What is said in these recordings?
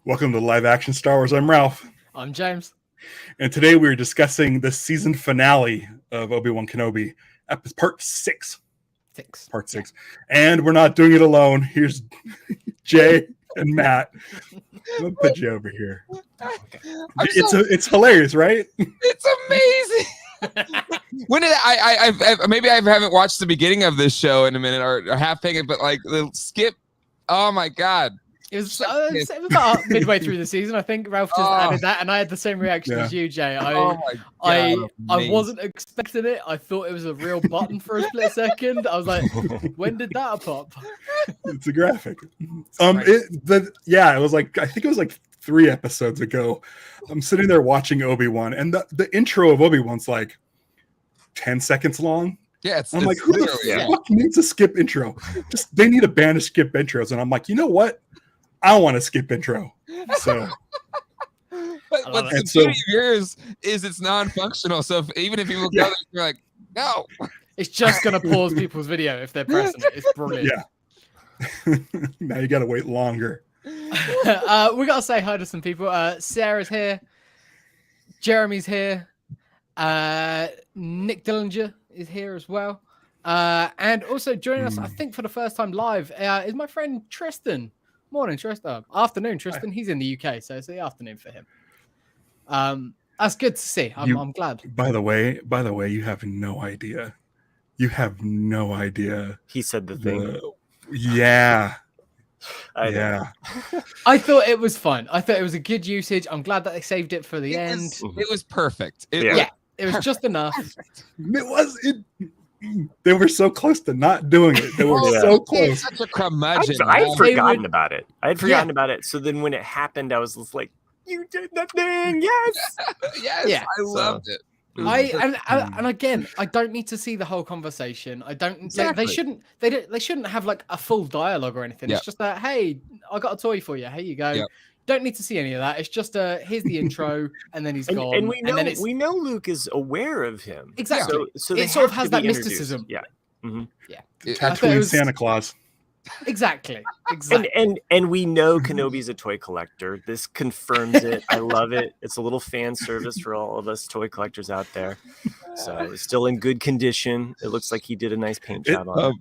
Welcome to Live Action Star Wars. I'm Ralph. I'm James. And today we're discussing the season finale of Obi-Wan Kenobi, part 6. Part 6. And we're not doing it alone. Here's Jay and Matt. I'm going to put you over here. Okay. It's hilarious, right? It's amazing. When did I maybe I haven't watched the beginning of this show in a minute or half thinking, but like the skip. Oh my God. It was about midway through the season. I think Ralph just added that, and I had the same reaction as you, Jay. I wasn't expecting it. I thought it was a real button for a split second. I was like, when did that pop? It's a graphic. It was like, I think it was like 3 episodes ago. I'm sitting there watching Obi-Wan, and the intro of Obi-Wan's like 10 seconds long. Yeah, I'm like, who the fuck needs a skip intro? They need a ban of skip intros, and I'm like, you know what? I want to skip intro. So, but the beauty of yours is it's non-functional. So even if people go there, you're like, no. It's just gonna pause people's video if they're pressing it. It's brilliant. Yeah. Now you gotta wait longer. We gotta say hi to some people. Sarah's here. Jeremy's here. Nick Dillinger is here as well. And also joining us, I think for the first time live, is my friend Tristan. Morning, Tristan. Afternoon, Tristan. He's in the UK, so it's the afternoon for him. That's good to see. I'm glad. By the way, you have no idea. You have no idea. He said the thing. Yeah. I thought it was fun. I thought it was a good usage. I'm glad that they saved it for the end. It was perfect. It was just enough. They were so close to not doing it. They were so close. Such a curmudgeon. I had forgotten about it. About it. So then when it happened, I was just like, "You did that thing, yes, yes, yeah." I loved it. And again, I don't need to see the whole conversation. I don't. Exactly. They shouldn't have like a full dialogue or anything. It's just that, hey, I got a toy for you. Here you go. Yep. Don't need to see any of that. It's just here's the intro, and then he's gone. And we know Luke is aware of him. Exactly. So it sort of has that mysticism. Yeah. Mm-hmm. Yeah. Tatooine Santa Claus. Exactly. And we know Kenobi's a toy collector. This confirms it. I love it. It's a little fan service for all of us toy collectors out there. So it's still in good condition. It looks like he did a nice paint job on it.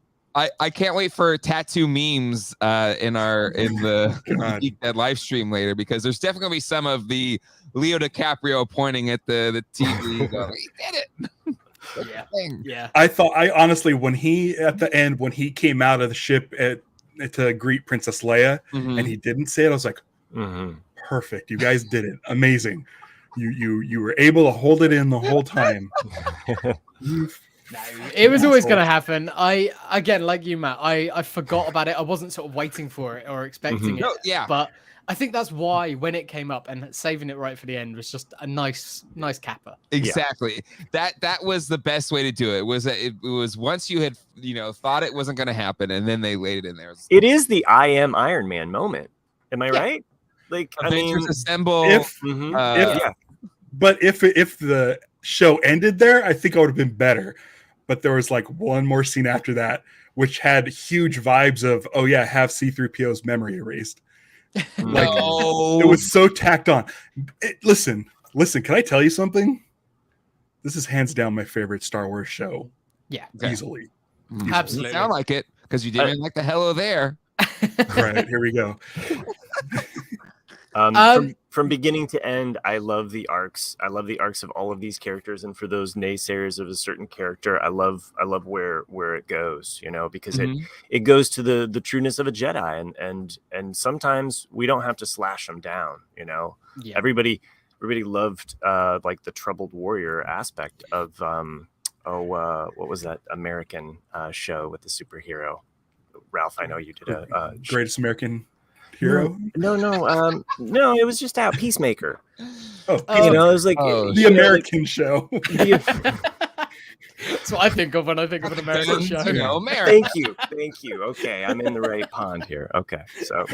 I can't wait for tattoo memes in the Geek Dead live stream later, because there's definitely gonna be some of the Leo DiCaprio pointing at the TV. Going, he did it. Yeah. I honestly, when he came out of the ship to greet Princess Leia, and he didn't say it, I was like, perfect. You guys did it. Amazing. You were able to hold it in the whole time. No, it was always going to happen. Again, like you, Matt, I forgot about it. I wasn't sort of waiting for it or expecting it. No, yeah. But I think that's why when it came up and saving it right for the end was just a nice capper. Exactly. Yeah. That was the best way to do it. It was once you had thought it wasn't going to happen, and then they laid it in there. It is the I am Iron Man moment. Am I right? Like, Avengers assemble. But if the show ended there, I think I would have been better. But there was like one more scene after that, which had huge vibes of, have C-3PO's memory erased. Like, it was so tacked on. Listen, can I tell you something? This is hands down my favorite Star Wars show. Yeah. Easily. Absolutely. Sound like it, because you didn't like the hello there. Right, here we go. From beginning to end, I love the arcs. I love the arcs of all of these characters, and for those naysayers of a certain character, I love where it goes. Because it goes to the trueness of a Jedi, and sometimes we don't have to slash them down. Everybody loved like the troubled warrior aspect of what was that American show with the superhero? Ralph, I know you did a Greatest American Hero? No, it was just out. Peacemaker. Oh, it was like the American show. That's what I think of when I think of an American show. Thank you. Okay, I'm in the right pond here. Okay, so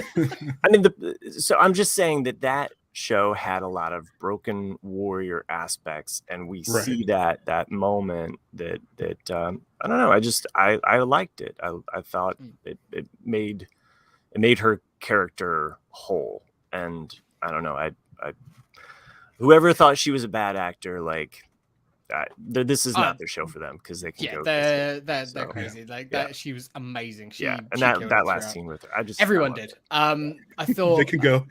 I'm just saying that show had a lot of broken warrior aspects, and we see that moment that I don't know. I liked it. I thought it made her character whole, and I don't know, I whoever thought she was a bad actor, like this is not their show for them, because they can go. They're crazy. Like that, she was amazing. And that last scene with her, everyone did. I thought they can go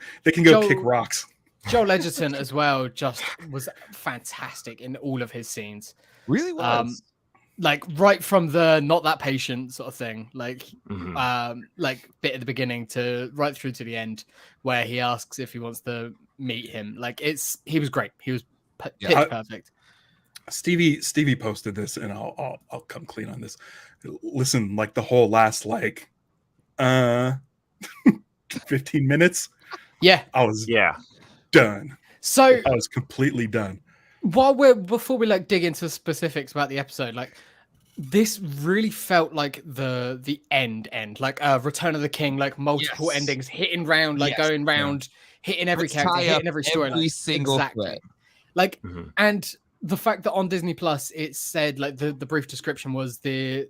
kick rocks. Joel Edgerton as well just was fantastic in all of his scenes. Really was. Like right from the not that patient sort of thing, like like bit at the beginning to right through to the end, where he asks if he wants to meet him. Like he was great. He was pitch perfect. Stevie posted this, and I'll come clean on this. Listen, like the whole last 15 minutes. Yeah, I was done. So I was completely done. Before we like dig into specifics about the episode, like this really felt like the end, like Return of the King, like multiple endings hitting round, like going round, hitting every character, hitting every story, every single thread. Like and the fact that on Disney Plus it said like the brief description was the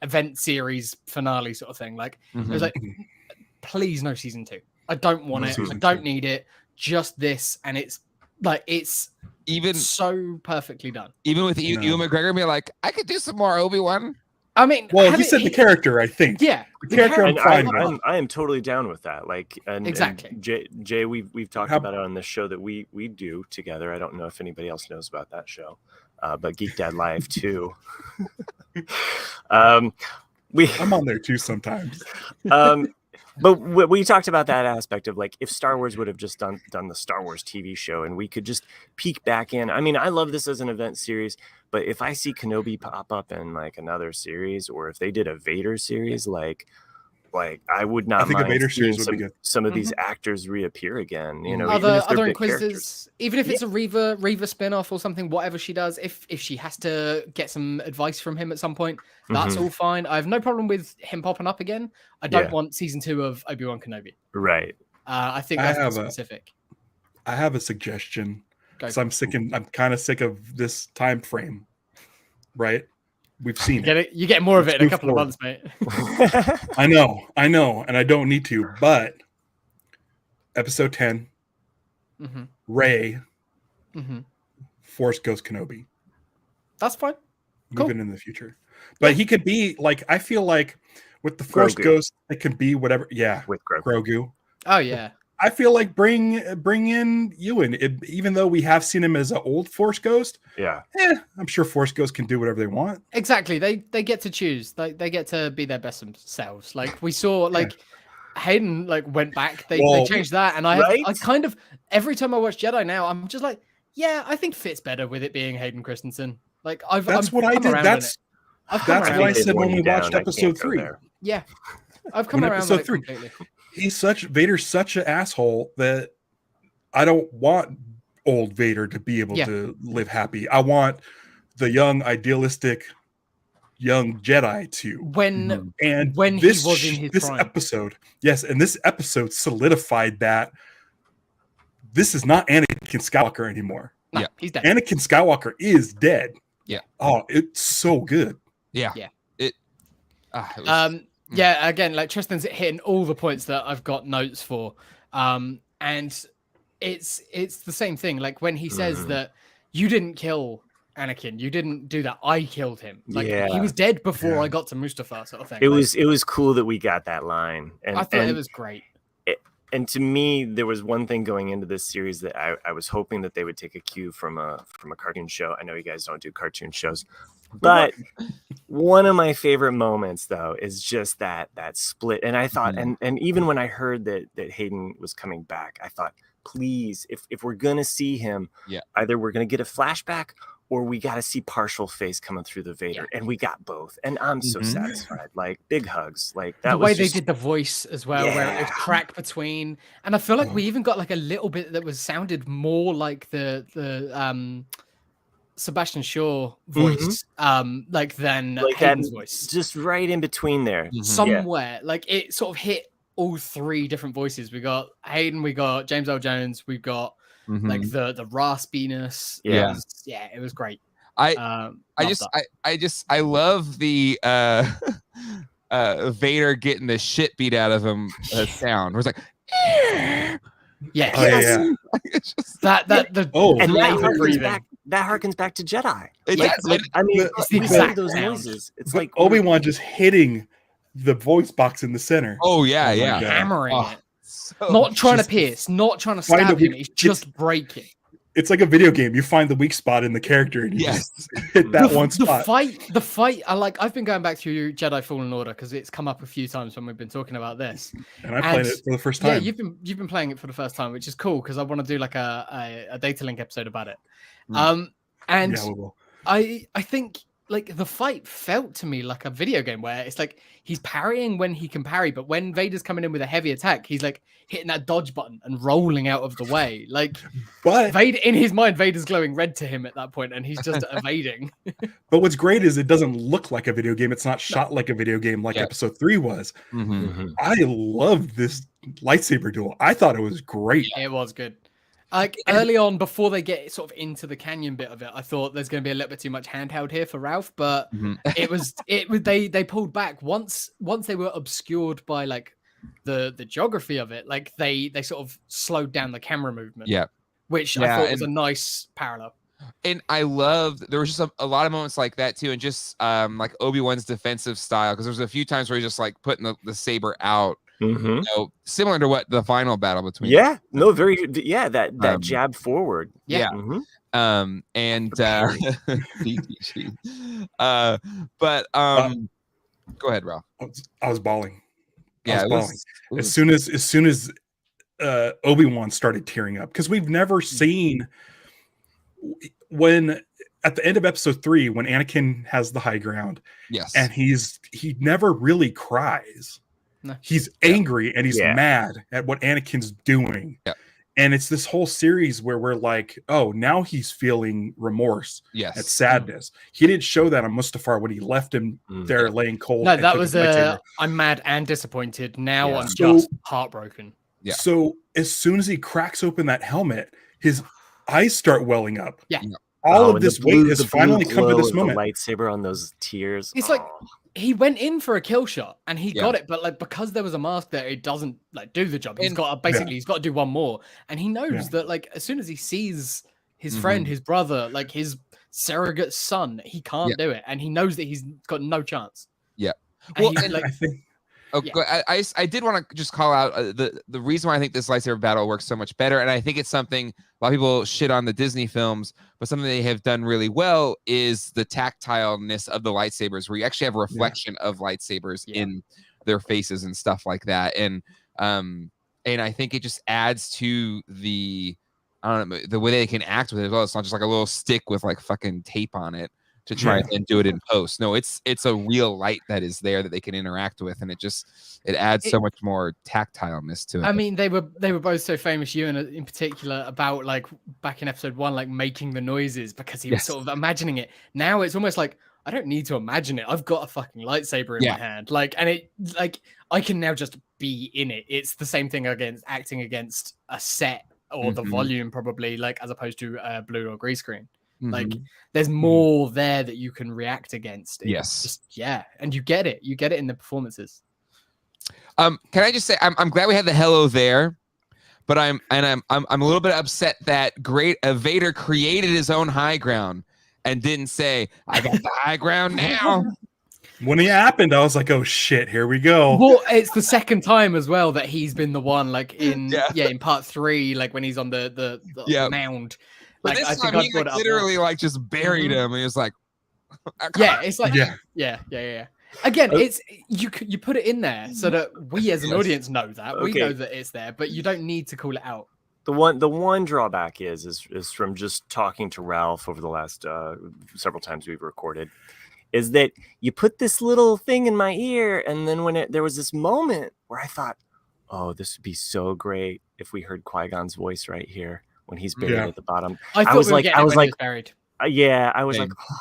event series finale sort of thing. Like it was like, please no season 2. I don't want it. I don't need it. Just this, and it's even so perfectly done. Even with Ewan McGregor being like, I could do some more Obi-Wan. I mean, well, he said the character, I think. Yeah, the character. I am totally down with that. Like, exactly. And Jay, we've talked about it on this show that we do together. I don't know if anybody else knows about that show, but Geek Dad Live too. I'm on there too sometimes. But we talked about that aspect of like, if Star Wars would have just done the Star Wars TV show and we could just peek back in. I mean, I love this as an event series, but if I see Kenobi pop up in like another series, or if they did a Vader series, like I would not. I think mind a Vader series would be good. Some of these actors reappear again. You know, other Inquisitors, even if it's a Reva spinoff or something, whatever she does, if she has to get some advice from him at some point, that's all fine. I have no problem with him popping up again. I don't want season 2 of Obi-Wan Kenobi. Right. I think that's specific. I have a suggestion. Because I'm kind of sick of this time frame. Right. We've seen it. You get more of it in a couple of months, mate. I know, and I don't need to. But episode 10, Rey, Force Ghost Kenobi. That's fine. Moving in the future, but he could be like. I feel like with the Force Ghost, it can be whatever. Yeah, with Grogu. Oh yeah. I feel like bring in Ewan, even though we have seen him as an old Force Ghost. Yeah, I'm sure Force Ghosts can do whatever they want. Exactly, they get to choose. They get to be their best selves. Like we saw, Hayden went back. They changed that, and I kind of every time I watch Jedi now, I'm just like, yeah, I think fits better with it being Hayden Christensen. Like that's what I did. That's what I said when we watched episode 3. Yeah, I've come around with it completely. Vader's such an asshole that I don't want old Vader to be able to live happy. I want the young, idealistic, young Jedi to. When he was in his prime. Episode, and this episode solidified that this is not Anakin Skywalker anymore. No, he's dead. Anakin Skywalker is dead. Yeah. Oh, it's so good. Yeah. Yeah, again, like Tristan's hitting all the points that I've got notes for. And it's the same thing. Like when he says that you didn't kill Anakin, you didn't do that. I killed him. Like he was dead before I got to Mustafar, sort of thing. It was cool that we got that line. And I thought it was great. And to me, there was one thing going into this series that I was hoping that they would take a cue from a cartoon show. I know you guys don't do cartoon shows, but one of my favorite moments though is just that split. And I thought, and even when I heard that Hayden was coming back, I thought, please, if we're gonna see him, either we're gonna get a flashback or we got to see partial face coming through the Vader, and we got both, and I'm so satisfied. Like big hugs, like that. The way they did the voice as well, where it would crack between, and I feel like we even got like a little bit that was sounded more like the Sebastian Shaw voice, than Hayden's voice, just right in between there, somewhere. Like it sort of hit all 3 different voices. We got Hayden, we got James Earl Jones, we've got. Like the raspiness, it was great. I love the Vader getting the shit beat out of him sound. Where it's like, Yeah. Oh, yeah. It's just- That the And breathing. that harkens back to Jedi. It Like, does. I mean, It's the we exact hear those sound. noises. It's But like Obi-Wan just hitting the voice box in the center. Oh yeah, Oh, my yeah. God. Hammering Oh, it. so- Not trying to just pierce, not trying to find stab the him. weak- He's just breaking. It's like a video game. You find the weak spot in the character and you Yes. just hit that one The spot. fight. I've been going back through Jedi Fallen Order because it's come up a few times when we've been talking about this. And I played it for the first Yeah, time. you've been playing it for the first time, which is cool because I want to do like a data link episode about it. Mm. And Yeah, we will. I think like the fight felt to me like a video game where it's like he's parrying when he can parry, but when Vader's coming in with a heavy attack, he's like hitting that dodge button and rolling out of the way. Like But Vader, in his mind, Vader's glowing red to him at that point, and he's just evading. what's great is it doesn't look like a video game. It's not shot like a video game like Yeah. Episode 3 was. Mhm. I loved this lightsaber duel. I thought it was great. It was good. Like early on, before they get sort of into the canyon bit of it, I thought there's going to be a little bit too much handheld here for Ralph, but Mhm. they pulled back once they were obscured by like the geography of it. Like they sort of slowed down the camera movement. Yeah. Which I Yeah, thought was a nice parallel. And I loved there was just a lot of moments like that too, and just like Obi-Wan's defensive style, because there's a few times where he's just like putting the saber out, you know, similar to what the final battle between that that jab forward. Yeah. And DTG. But go ahead, Ralph. I was bawling. Yeah, I was bawling. As soon as Obi-Wan started tearing up, because we've never seen when at the end of Episode 3 when Anakin has the high ground, yes, and he never really cries. No. He's angry and he's mad at what Anakin's doing. Yeah. And it's this whole series where we're like, oh, now he's feeling remorse and sadness. He didn't show that on Mustafar when he left him there laying cold. No, that was I'm mad and disappointed. Now I'm just heartbroken. Yeah. So as soon as he cracks open that helmet, his eyes start welling up. Yeah. All of this weight has finally come to this moment. The lightsaber on those tears. It's like he went in for a kill shot and he got it, but like because there was a mask there, it doesn't like do the job. He's got to he's got to do one more, and he knows that like as soon as he sees his friend, his brother, like his surrogate son, he can't do it, and he knows that he's got no chance. Yeah. And Well, he's like, I think. I did want to just call out the reason why I think this lightsaber battle works so much better, and I think it's something a lot of people shit on the Disney films, but something they have done really well is the tactileness of the lightsabers, where you actually have a reflection of lightsabers in their faces and stuff like that, and I think it just adds to the the way they can act with it as well. It's not just like a little stick with like fucking tape on it to try and do it in post. No, it's a real light that is there that they can interact with, and it adds so much more tactileness to it. I mean, they were both so famous, Ewan in particular, about like back in Episode 1, like making the noises because he was sort of imagining it. Now it's almost like I don't need to imagine it. I've got a fucking lightsaber in my hand, like, and it like I can now just be in it. It's the same thing against acting against a set or the volume, probably, like as opposed to a blue or green screen. Like there's more there that you can react against. It's just, and you get it in the performances. Can I just say I'm glad we had the hello there, but I'm a little bit upset that Vader created his own high ground and didn't say I got the high ground now. When it happened, I was like, oh shit, here we go. Well, it's the second time as well that he's been the one, like in in part 3, like when he's on the mound. But like, this time he like, literally like just buried him, and he was like, it's like yeah. Again, it's you put it in there so that we as an audience know that we know that it's there, but you don't need to call it out. The one drawback is from just talking to Ralph over the last several times we've recorded, is that you put this little thing in my ear, and then there was this moment where I thought, oh, this would be so great if we heard Qui-Gon's voice right here when he's buried at the bottom. I was like, buried. I was like, oh.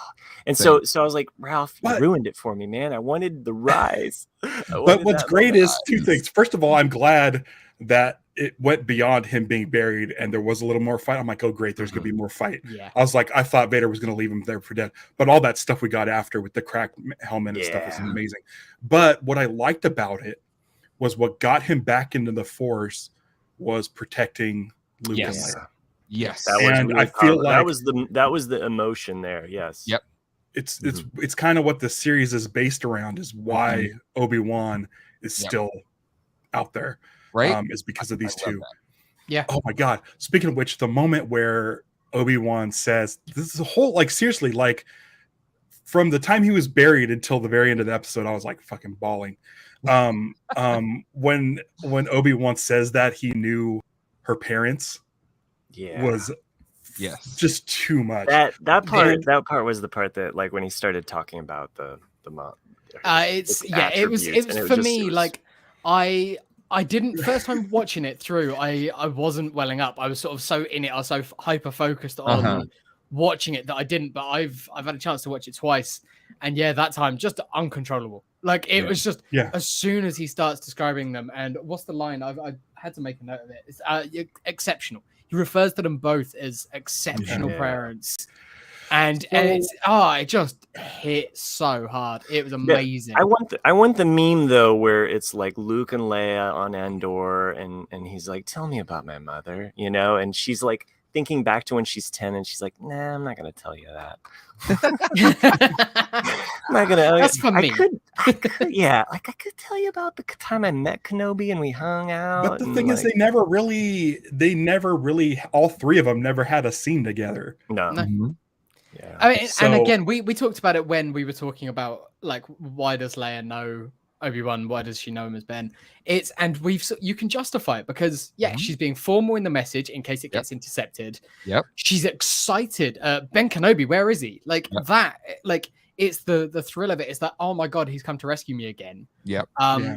And so I was like, Ralph, you ruined it for me, man. I wanted the rise. But what's great is two things. First of all, I'm glad that it went beyond him being buried and there was a little more fight. I'm like, oh great, there's gonna be more fight. Yeah. I was like, I thought Vader was gonna leave him there for dead, but all that stuff we got after with the cracked helmet and stuff was amazing. But what I liked about it was what got him back into the Force was protecting Luke and Leia. Yes. That was And really I feel powerful. like that was the emotion there. Yes. Yep. It's kind of what the series is based around, is why Obi-Wan is still out there, right? Is because of these two. Yeah. Oh my God. Speaking of which, the moment where Obi-Wan says, this is a whole, like, seriously, like, from the time he was buried until the very end of the episode, I was like fucking bawling. When Obi-Wan says that he knew her parents was just too much. That part was the part that, like, when he started talking about the mom. It was for me, like, I didn't, first time watching it through, I wasn't welling up. I was sort of so in it, I was so hyper focused on watching it that I didn't, but I've had a chance to watch it twice, and that time just uncontrollable. Like, it was just as soon as he starts describing them, and what's the line? I had to make a note of it. It's exceptional. He refers to them both as exceptional parents. And it just hit so hard. It was amazing. I want the meme though, where it's like Luke and Leia on Endor, and he's like, "Tell me about my mother," and she's like thinking back to when she's 10, and she's like, "Nah, I'm not gonna tell you that." I'm not gonna. That's for me. I could tell you about the time I met Kenobi and we hung out. But the thing is, they never really, all three of them never had a scene together. No. Yeah. I mean, and again, we talked about it when we were talking about, like, why does Leia know Obi-Wan? Why does she know him as Ben? You can justify it because she's being formal in the message in case it gets intercepted. Yep. She's excited. Ben Kenobi, where is he? Like that. Like, it's the thrill of it. It's that, oh my God, he's come to rescue me again. Yep.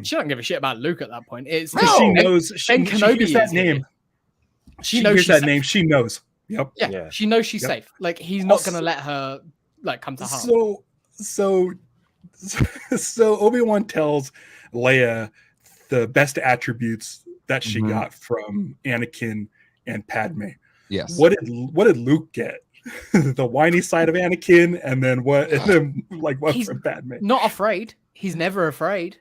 She doesn't give a shit about Luke at that point. It's she knows Ben Kenobi hears that name. She knows that name. She knows. Yep. Yeah. She knows she's safe. Like, he's not going to let her, like, come to harm. So Obi-Wan tells Leia the best attributes that she got from Anakin and Padme. Yes. What did Luke get? The whiny side of Anakin, and then what? And then, like, what from Padme? Not afraid. He's never afraid.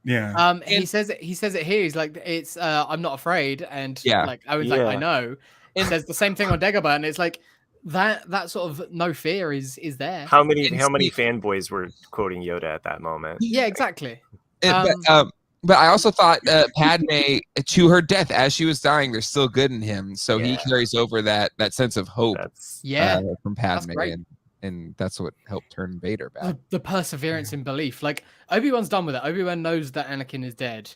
Yeah. He says it here. He's like, it's I'm not afraid, and like Owen's like, I know. It says the same thing on Dagobah, and it's like that sort of no fear is there. How many fanboys were quoting Yoda at that moment? Yeah, exactly. But I also thought Padme, to her death, as she was dying, there's still good in him. So he carries over that sense of hope from Padme. And that's what helped turn Vader back. The perseverance in belief. Like, Obi-Wan's done with it. Obi-Wan knows that Anakin is dead.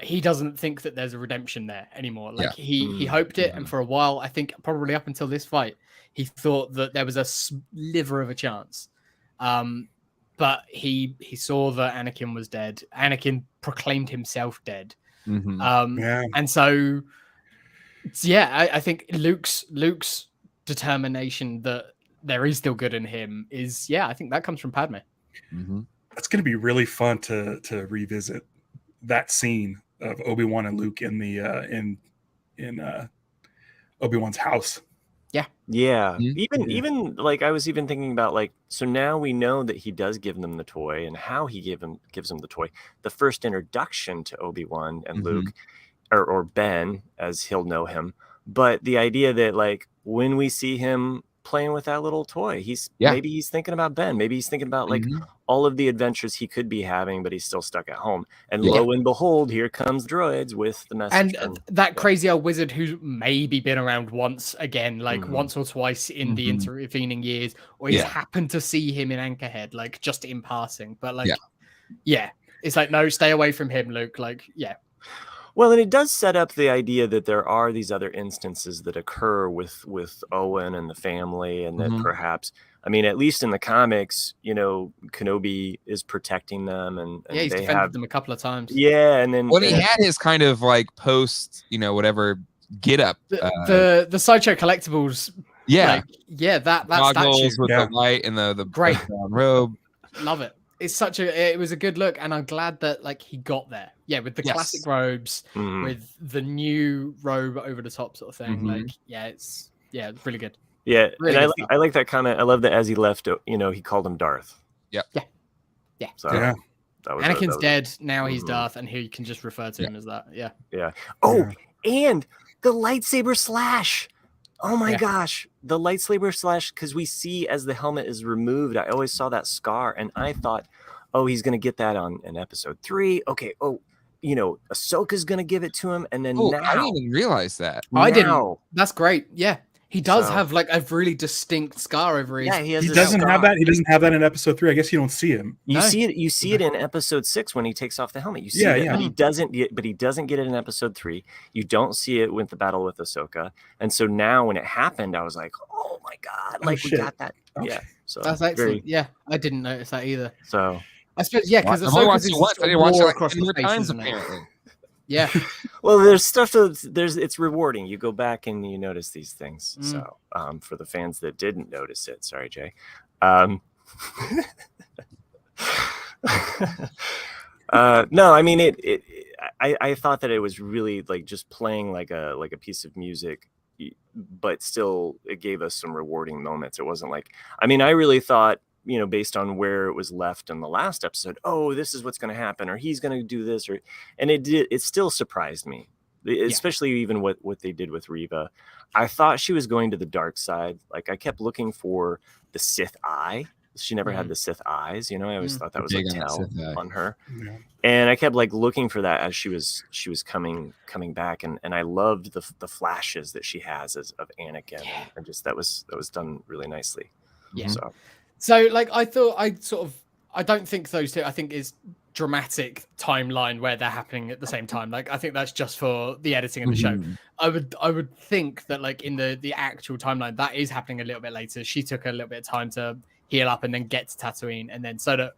He doesn't think that there's a redemption there anymore. Like, he hoped it, and for a while, I think probably up until this fight, he thought that there was a sliver of a chance. But he saw that Anakin was dead. Anakin proclaimed himself dead. And so, I think Luke's determination that there is still good in him is, I think that comes from Padme. That's going to be really fun to revisit that scene of Obi-Wan and Luke in the in Obi-Wan's house. Even like, I was even thinking about, like, so now we know that he does give them the toy, and how he gives them the toy. The first introduction to Obi-Wan and Luke, or Ben as he'll know him, but the idea that, like, when we see him playing with that little toy, maybe he's thinking about Ben, maybe he's thinking about, like, all of the adventures he could be having, but he's still stuck at home. And lo and behold, here comes droids with the message. And that crazy old wizard who's maybe been around once again, like once or twice in the intervening years, or he's happened to see him in Anchorhead, like, just in passing. But, like, it's like, no, stay away from him, Luke. Like, Well, and it does set up the idea that there are these other instances that occur with Owen and the family, and that perhaps, I mean, at least in the comics, Kenobi is protecting them, and he's they defended them a couple of times. And then he had his kind of, like, post, whatever get up. The Sideshow Collectibles. That statue with the light and the great brown robe. Love it. It was a good look, and I'm glad that, like, he got there. With the classic robes, with the new robe over the top, sort of thing. Like, it's really good. Really, and I like that comment. I love that as he left, he called him Darth. Yeah. So Anakin's dead now. He's Darth, and he can just refer to him as that. Yeah. Oh, and the lightsaber slash. Oh my gosh, the lightsaber slash, because we see as the helmet is removed, I always saw that scar, and I thought, oh, he's gonna get that in episode 3. Okay, Ahsoka's gonna give it to him, and then now I didn't even realize that. I didn't. That's great. Yeah. He does have like a really distinct scar over his. Yeah, he doesn't have that. He doesn't have that in episode 3. I guess you don't see him. You see it. You see it in episode 6 when he takes off the helmet. You see it, but he doesn't get it in episode 3. You don't see it with the battle with Ahsoka. And so now when it happened, I was like, oh my god, like we got that. Okay. Yeah, so that's excellent. Yeah, I didn't notice that either. So I suppose because I've watched it once. I didn't watch it like 10 more times apparently. Yeah. Well, there's stuff it's rewarding. You go back and you notice these things. So for the fans that didn't notice it, sorry, Jay. No, I mean I thought that it was really like just playing like a piece of music, but still it gave us some rewarding moments. It wasn't like, I mean, I really thought, based on where it was left in the last episode, oh, this is what's going to happen, or he's going to do this, and it still surprised me, especially even what they did with Reva. I thought she was going to the dark side. Like I kept looking for the Sith eye. She never had the Sith eyes, I always thought that was a tell on her. Yeah. And I kept like looking for that as she was coming back, and I loved the flashes that she has of Anakin, and just that was done really nicely. Yeah. So like I thought I don't think those two, I think is dramatic timeline where they're happening at the same time. Like I think that's just for the editing of the show. I would think that like in the actual timeline that is happening a little bit later. She took a little bit of time to heal up and then get to Tatooine, and then so that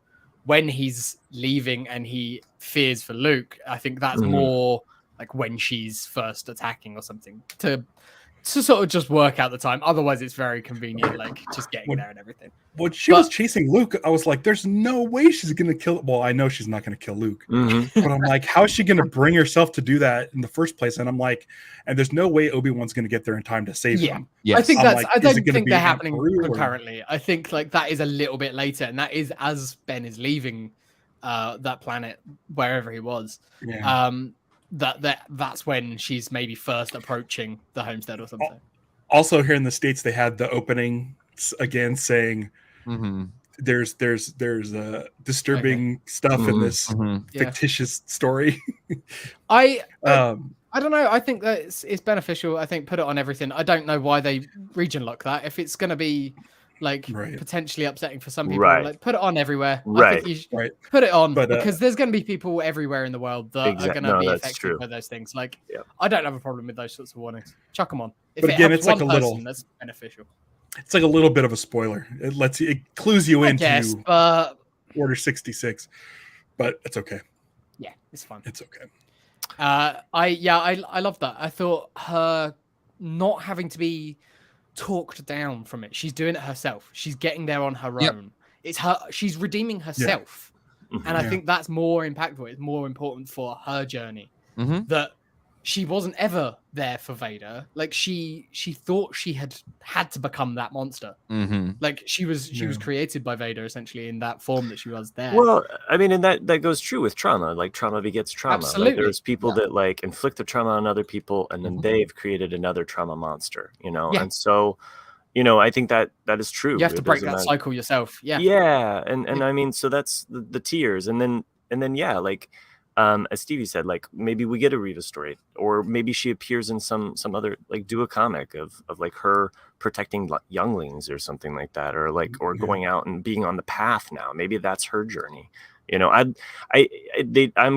when he's leaving and he fears for Luke, I think that's more like when she's first attacking or something to sort of just work out the time. Otherwise, it's very convenient, like just getting there and everything. When she was chasing Luke, I was like, there's no way she's going to kill. Well, I know she's not going to kill Luke, but I'm like, how is she going to bring herself to do that in the first place? And I'm like, and there's no way Obi-Wan's going to get there in time to save him. Yes. I think I don't think they're happening concurrently. I think like that is a little bit later, and that is as Ben is leaving that planet, wherever he was. Yeah. That's when she's maybe first approaching the homestead or something. Also, here in the States, they had the opening again saying there's disturbing stuff in this fictitious story. I don't know. I think that it's beneficial. I think put it on everything. I don't know why they region lock that. If it's going to be like potentially upsetting for some people, like put it on everywhere. I think you should put it on, because there's going to be people everywhere in the world that are going to be affected by those things. Like I don't have a problem with those sorts of warnings. Chuck them on. If but again, it's like a little. That's beneficial. It's like a little bit of a spoiler. It clues you into Order 66, but it's okay. Yeah, it's fine. It's okay. I love that. I thought her not having to be talked down from it. She's doing it herself. She's getting there on her own. It's her. She's redeeming herself, and I think that's more impactful. It's more important for her journey that she wasn't ever there for Vader. Like she thought she had to become that monster. Like she was created by Vader essentially in that form that she was there. Well, I mean, and that goes true with trauma. Like trauma begets trauma. Absolutely. Like, there's people that like inflict the trauma on other people, and then they've created another trauma monster. And so, I think that is true. You have to break that cycle yourself. Yeah, and I mean, so that's the tears, and then like. As Stevie said, like maybe we get a Reva story, or maybe she appears in some other, like do a comic of like her protecting younglings or something like that, or like going out and being on the path now. Maybe that's her journey. I'm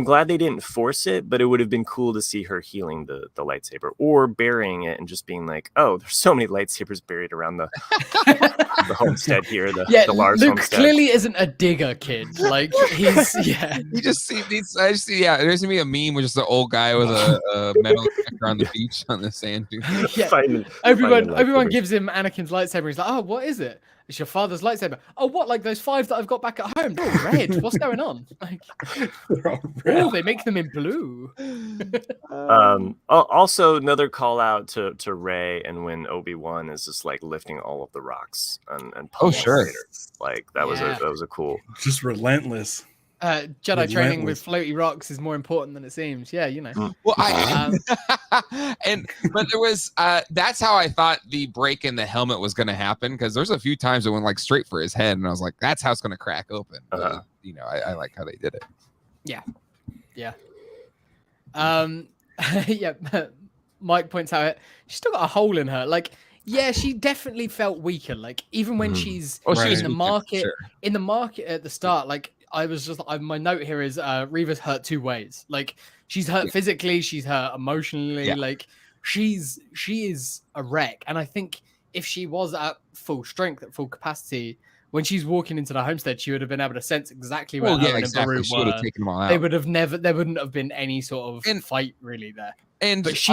glad they didn't force it, but it would have been cool to see her healing the lightsaber or burying it and just being like, oh, there's so many lightsabers buried around the homestead here. The Lars Luke homestead. Clearly isn't a digger kid. Like he's He just see these. I just see. Yeah, there's gonna be a meme with just an old guy with a metal detector on the beach on the sand dune. Everyone gives him Anakin's lightsaber. He's like, oh, what is it? It's your father's lightsaber. Oh, what? Like those 5 that I've got back at home? They're all red. What's going on? Like, they're all red. Oh, they make them in blue. Also, another call out to Rey, and when Obi-Wan is just like lifting all of the rocks and oh sure, like that was a cool, just relentless. Jedi training with floaty rocks is more important than it seems. Yeah, you know. Well, but there was that's how I thought the break in the helmet was going to happen, because there's a few times it went like straight for his head, and I was like, that's how it's going to crack open. But, you know, I like how they did it. Yeah. Yeah. Mike points out she's still got a hole in her. Like, yeah, she definitely felt weaker. Like, even when she's in the market, in the market at the start, like. I was just my note here is Reva's hurt two ways. Like, she's hurt physically, she's hurt emotionally. Like, she is a wreck. And I think if she was at full strength, at full capacity, when she's walking into the homestead, she would have been able to sense exactly where Owen and Beru were. Taken them all out. They would have there wouldn't have been any sort of fight really there. But she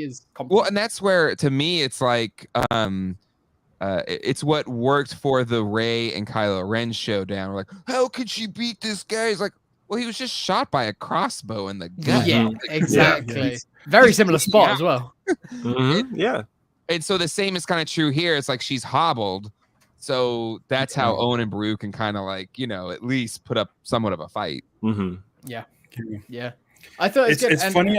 is competent. Well, and that's where, to me, it's like it's what worked for the Rey and Kylo Ren showdown. We're like, how could she beat this guy? He's like, well, he was just shot by a crossbow in the gut. Yeah, exactly. Very similar spot as well. Yeah. And so the same is kind of true here. It's like she's hobbled. So that's how Owen and Beru can kind of, like, you know, at least put up somewhat of a fight. Yeah. I thought it's funny.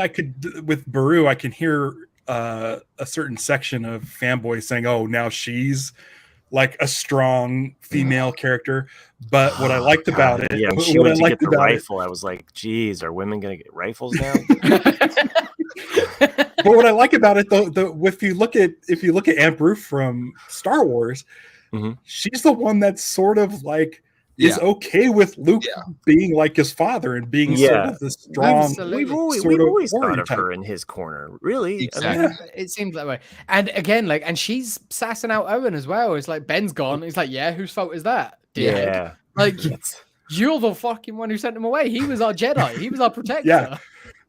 With Beru, I can hear a certain section of fanboys saying, "Oh, now she's like a strong female character." But what I liked about it, when she went to get the rifle, I was like, "Geez, are women gonna get rifles now?" But what I like about it, though, if you look at Aunt Beru from Star Wars, she's the one that's sort of like is okay with Luke being like his father and being sort of the strong. We've always thought of her in his corner, really. Exactly. I mean, it seems that way. And again, like, and she's sassing out Owen as well. It's like, Ben's gone. It's like, yeah, whose fault is that? Yeah. Like, you're the fucking one who sent him away. He was our Jedi. He was our protector.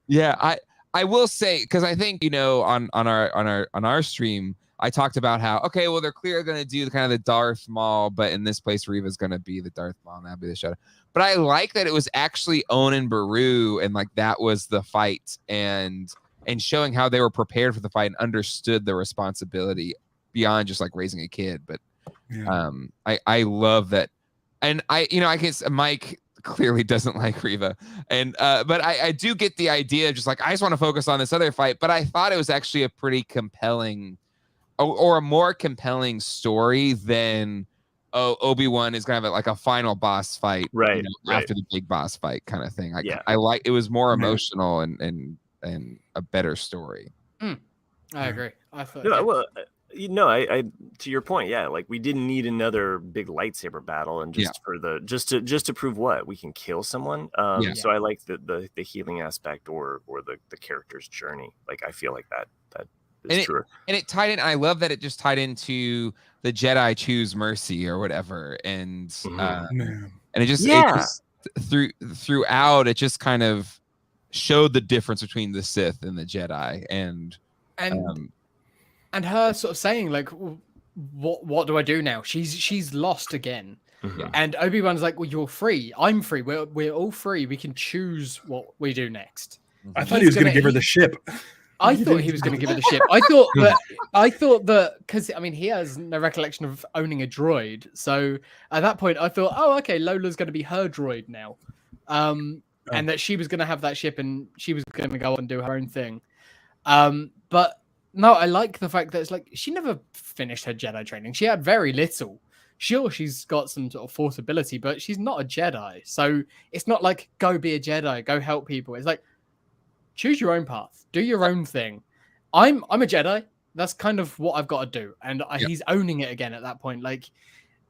Yeah. I will say, because I think, you know, on our stream, I talked about how, okay, well, they're clearly going to do kind of the Darth Maul, but in this place, Reva's going to be the Darth Maul, and that'll be the shadow. But I like that it was actually Owen and Beru, and like that was the fight, and showing how they were prepared for the fight and understood the responsibility beyond just like raising a kid. But I love that, and I guess Mike clearly doesn't like Reva, and but I do get the idea. Just like, I just want to focus on this other fight, but I thought it was actually a pretty compelling. Or a more compelling story than Obi-Wan is kind of like a final boss fight, right? After the big boss fight kind of thing. I like it was more emotional and a better story. I agree. I thought. No, well, I to your point, like, we didn't need another big lightsaber battle, and just for the just to prove what we can kill someone. So I like the healing aspect or the character's journey. Like, I feel like that. And it tied in. I love that it just tied into the Jedi choose mercy or whatever, and it just throughout it just kind of showed the difference between the Sith and the Jedi, and her sort of saying, like, what do I do now? She's lost again, and Obi-Wan's like, well, you're free. I'm free. We're all free. We can choose what we do next. I thought he was going to give her the ship. I thought he was going to give her the ship. I thought that because, I mean, he has no recollection of owning a droid. So at that point, I thought, oh, okay, Lola's going to be her droid now, and that she was going to have that ship and she was going to go off and do her own thing. But no, I like the fact that it's like she never finished her Jedi training. She had very little. Sure, she's got some sort of Force ability, but she's not a Jedi. So it's not like, go be a Jedi, go help people. It's like, choose your own path. Do your own thing. I'm a Jedi. That's kind of what I've got to do. And he's owning it again at that point. Like,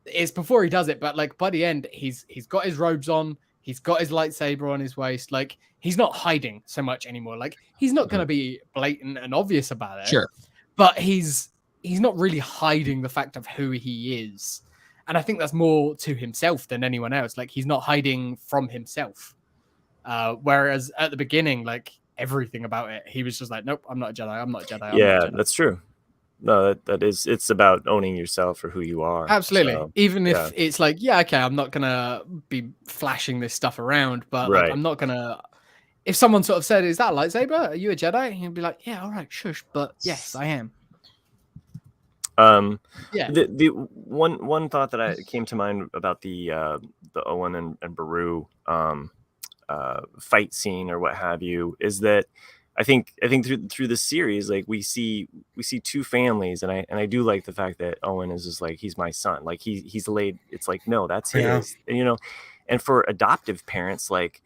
it's before he does it, but like by the end, he's got his robes on. He's got his lightsaber on his waist. Like, he's not hiding so much anymore. Like, he's not going to be blatant and obvious about it. Sure. But he's not really hiding the fact of who he is. And I think that's more to himself than anyone else. Like, he's not hiding from himself. Whereas at the beginning, like, everything about it, he was just like, nope, I'm not a Jedi. I'm not a Jedi. Yeah, that's true. No, that is, it's about owning yourself for who you are. Absolutely. So, even if it's like, okay, I'm not gonna be flashing this stuff around, but like, I'm not gonna. If someone sort of said, "Is that a lightsaber? Are you a Jedi?" He'd be like, "Yeah, all right, shush, but yes, I am." The one thought that came to mind about the Owen and Beru fight scene or what have you is that I think through the series, like we see two families, and I do like the fact that Owen is just like, he's my son, like he's laid, it's like, no, that's his. And and for adoptive parents, like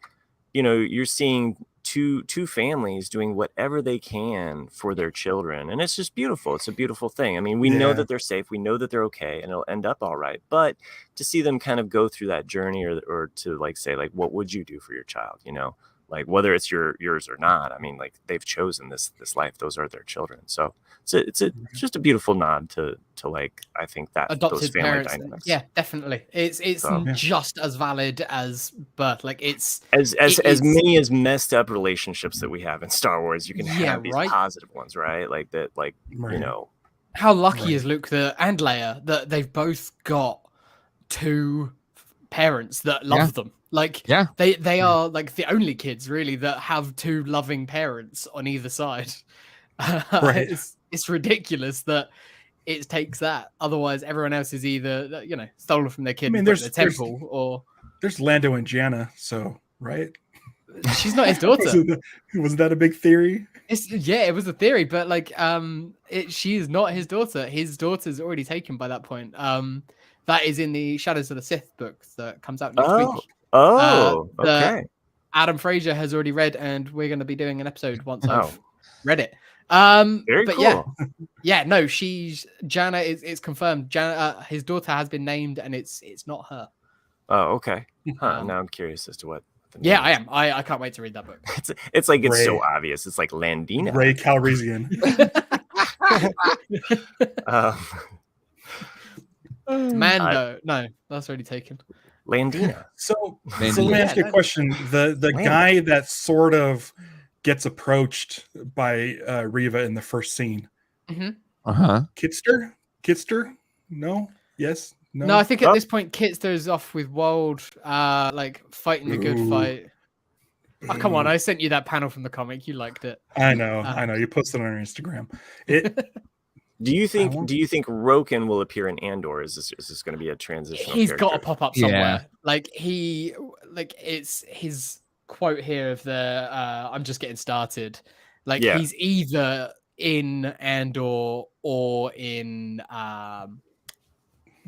you're seeing two families doing whatever they can for their children, and it's just beautiful. It's a beautiful thing. I mean, we know that they're safe, we know that they're okay, and it'll end up all right, but to see them kind of go through that journey, or to like say, like, what would you do for your child, like whether it's yours or not. I mean, like, they've chosen this life, those are their children. So it's just a beautiful nod to like, I think that adopted those family parents. dynamics. Yeah, definitely. It's just as valid as birth. Like, it's as many as messed up relationships that we have in Star Wars, you can have these positive ones, right? Like that, like how lucky is Luke and Leia that they've both got two parents that love them. Like, they are like the only kids really that have two loving parents on either side. Right. It's ridiculous that it takes that. Otherwise, everyone else is either stolen from their kid in the temple, or there's Lando and Janna. So right, she's not his daughter. Wasn't that a big theory? It was a theory, but like, she is not his daughter. His daughter's already taken by that point. That is in the Shadows of the Sith book that comes out next week. Okay. Adam Fraser has already read, and we're going to be doing an episode once I've read it. Very cool. No, Janna it's confirmed. Janna, his daughter has been named, and it's not her. Oh, okay. Now I'm curious as to what. I am. I can't wait to read that book. It's like, it's so obvious. It's like Landina. Ray Calrissian. Mando. No, that's already taken. Landina. So let me ask you a question. The guy that sort of gets approached by Reva in the first scene. Kitster? No? Yes? No? No, I think at this point Kitster is off with Wold, like fighting the good fight. Oh, come on, I sent you that panel from the comic. You liked it. I know. You posted it on our Instagram. Do you think Roken will appear in Andor? Is this going to be a transitional He's character? got to pop up somewhere. Like, it's his quote here of the I'm just getting started. Like, he's either in Andor or in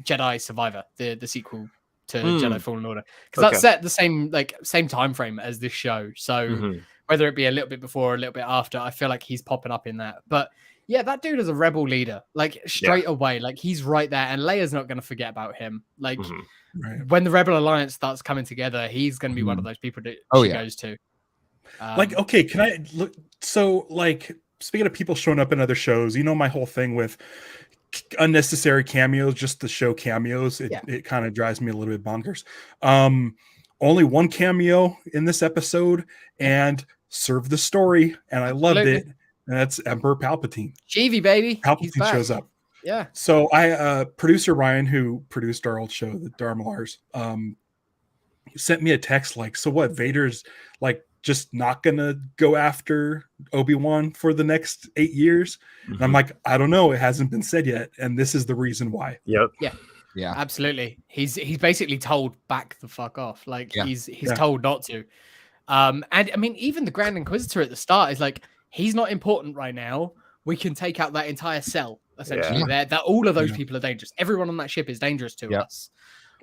Jedi Survivor, the sequel to Jedi Fallen Order, because that's set the same time frame as this show. So whether it be a little bit before or a little bit after, I feel like he's popping up in that. But yeah, that dude is a rebel leader, like straight away. Like, he's right there, and Leia's not going to forget about him. Like, when the Rebel Alliance starts coming together, he's going to be one of those people that she goes to. Okay, can I look? So, like, speaking of people showing up in other shows, my whole thing with unnecessary cameos just to show cameos. It kind of drives me a little bit bonkers. Only one cameo in this episode and served the story, and I loved it. And that's Emperor Palpatine. Cheevy, baby. Palpatine shows up. Yeah. So producer Ryan, who produced our old show, the Dharma Lars, sent me a text like, so what, Vader's like just not gonna go after Obi-Wan for the next 8 years? And I'm like, I don't know, it hasn't been said yet, and this is the reason why. Yeah, absolutely. He's basically told back the fuck off. Like, he's told not to. And I mean, even the Grand Inquisitor at the start is like, he's not important right now. We can take out that entire cell, essentially. That all of those people are dangerous. Everyone on that ship is dangerous to us.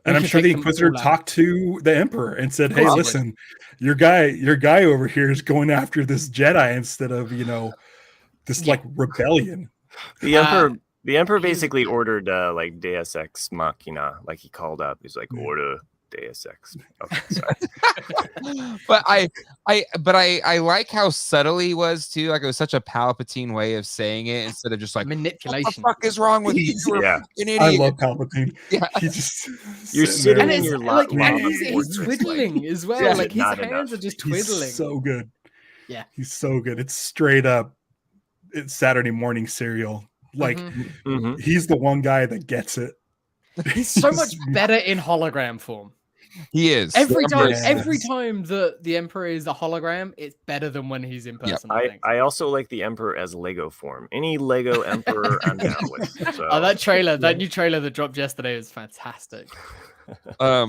And I'm sure the Inquisitor talked to the Emperor and said, "Hey, listen, your guy over here is going after this Jedi instead of this like rebellion." The Emperor basically ordered like Deus Ex Machina, like he called up. He's like, "Order Deus Ex." Okay, sorry. But I like how subtle he was too. Like, it was such a Palpatine way of saying it instead of just like manipulation. What the fuck is wrong with you? Yeah, an idiot. I love Palpatine. Yeah, you're sitting in your lap. And he's twiddling as well. Yeah, like, his hands are just twiddling. He's so good. Yeah, he's so good. It's straight up. It's Saturday morning cereal. Like, he's the one guy that gets it. He's so much better in hologram form. He is. Every time the Emperor is a hologram, it's better than when he's in person. I also like the Emperor as Lego form. Any Lego Emperor I'm down with. So. Oh, that new trailer that dropped yesterday was fantastic. So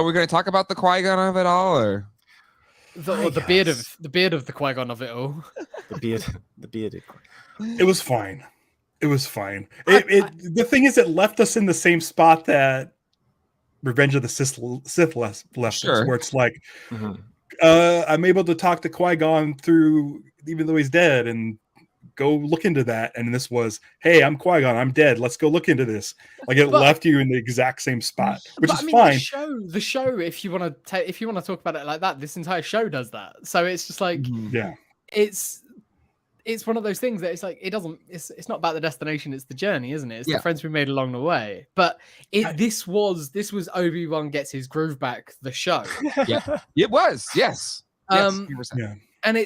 we're gonna talk about the Qui-Gon of it all, or the beard of the Qui-Gon of it all. The bearded. It was fine. It was fine. The thing is, it left us in the same spot that Revenge of the Sith left us, where it's like, I'm able to talk to Qui-Gon through, even though he's dead, and go look into that. And this was, hey, I'm Qui-Gon, I'm dead. Let's go look into this. Like it left you in the exact same spot, which is fine. The show, if you want to talk about it like that, this entire show does that. So it's just like, it's one of those things that it's like it's not about the destination, it's the journey, isn't it? It's the friends we made along the way. But this was Obi-Wan gets his groove back, the show. It was, yes. And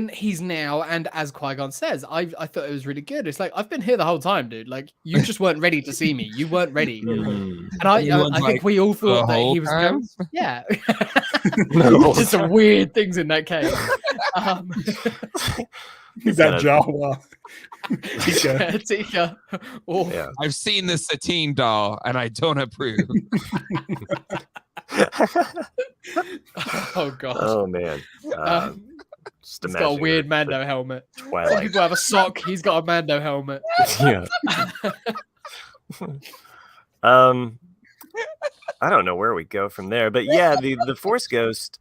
he's now, and as Qui-Gon says, I thought it was really good. It's like, I've been here the whole time, dude. Like, you just weren't ready to see me. You weren't ready. And I think we all thought that he was going, just some weird things in that case. That Jawa. Tika. I've seen the Satine doll, and I don't approve. Oh god. Oh man. He's got a weird Mando helmet. Twilight. Some people have a sock. He's got a Mando helmet. Yeah. I don't know where we go from there, but yeah, the Force Ghost.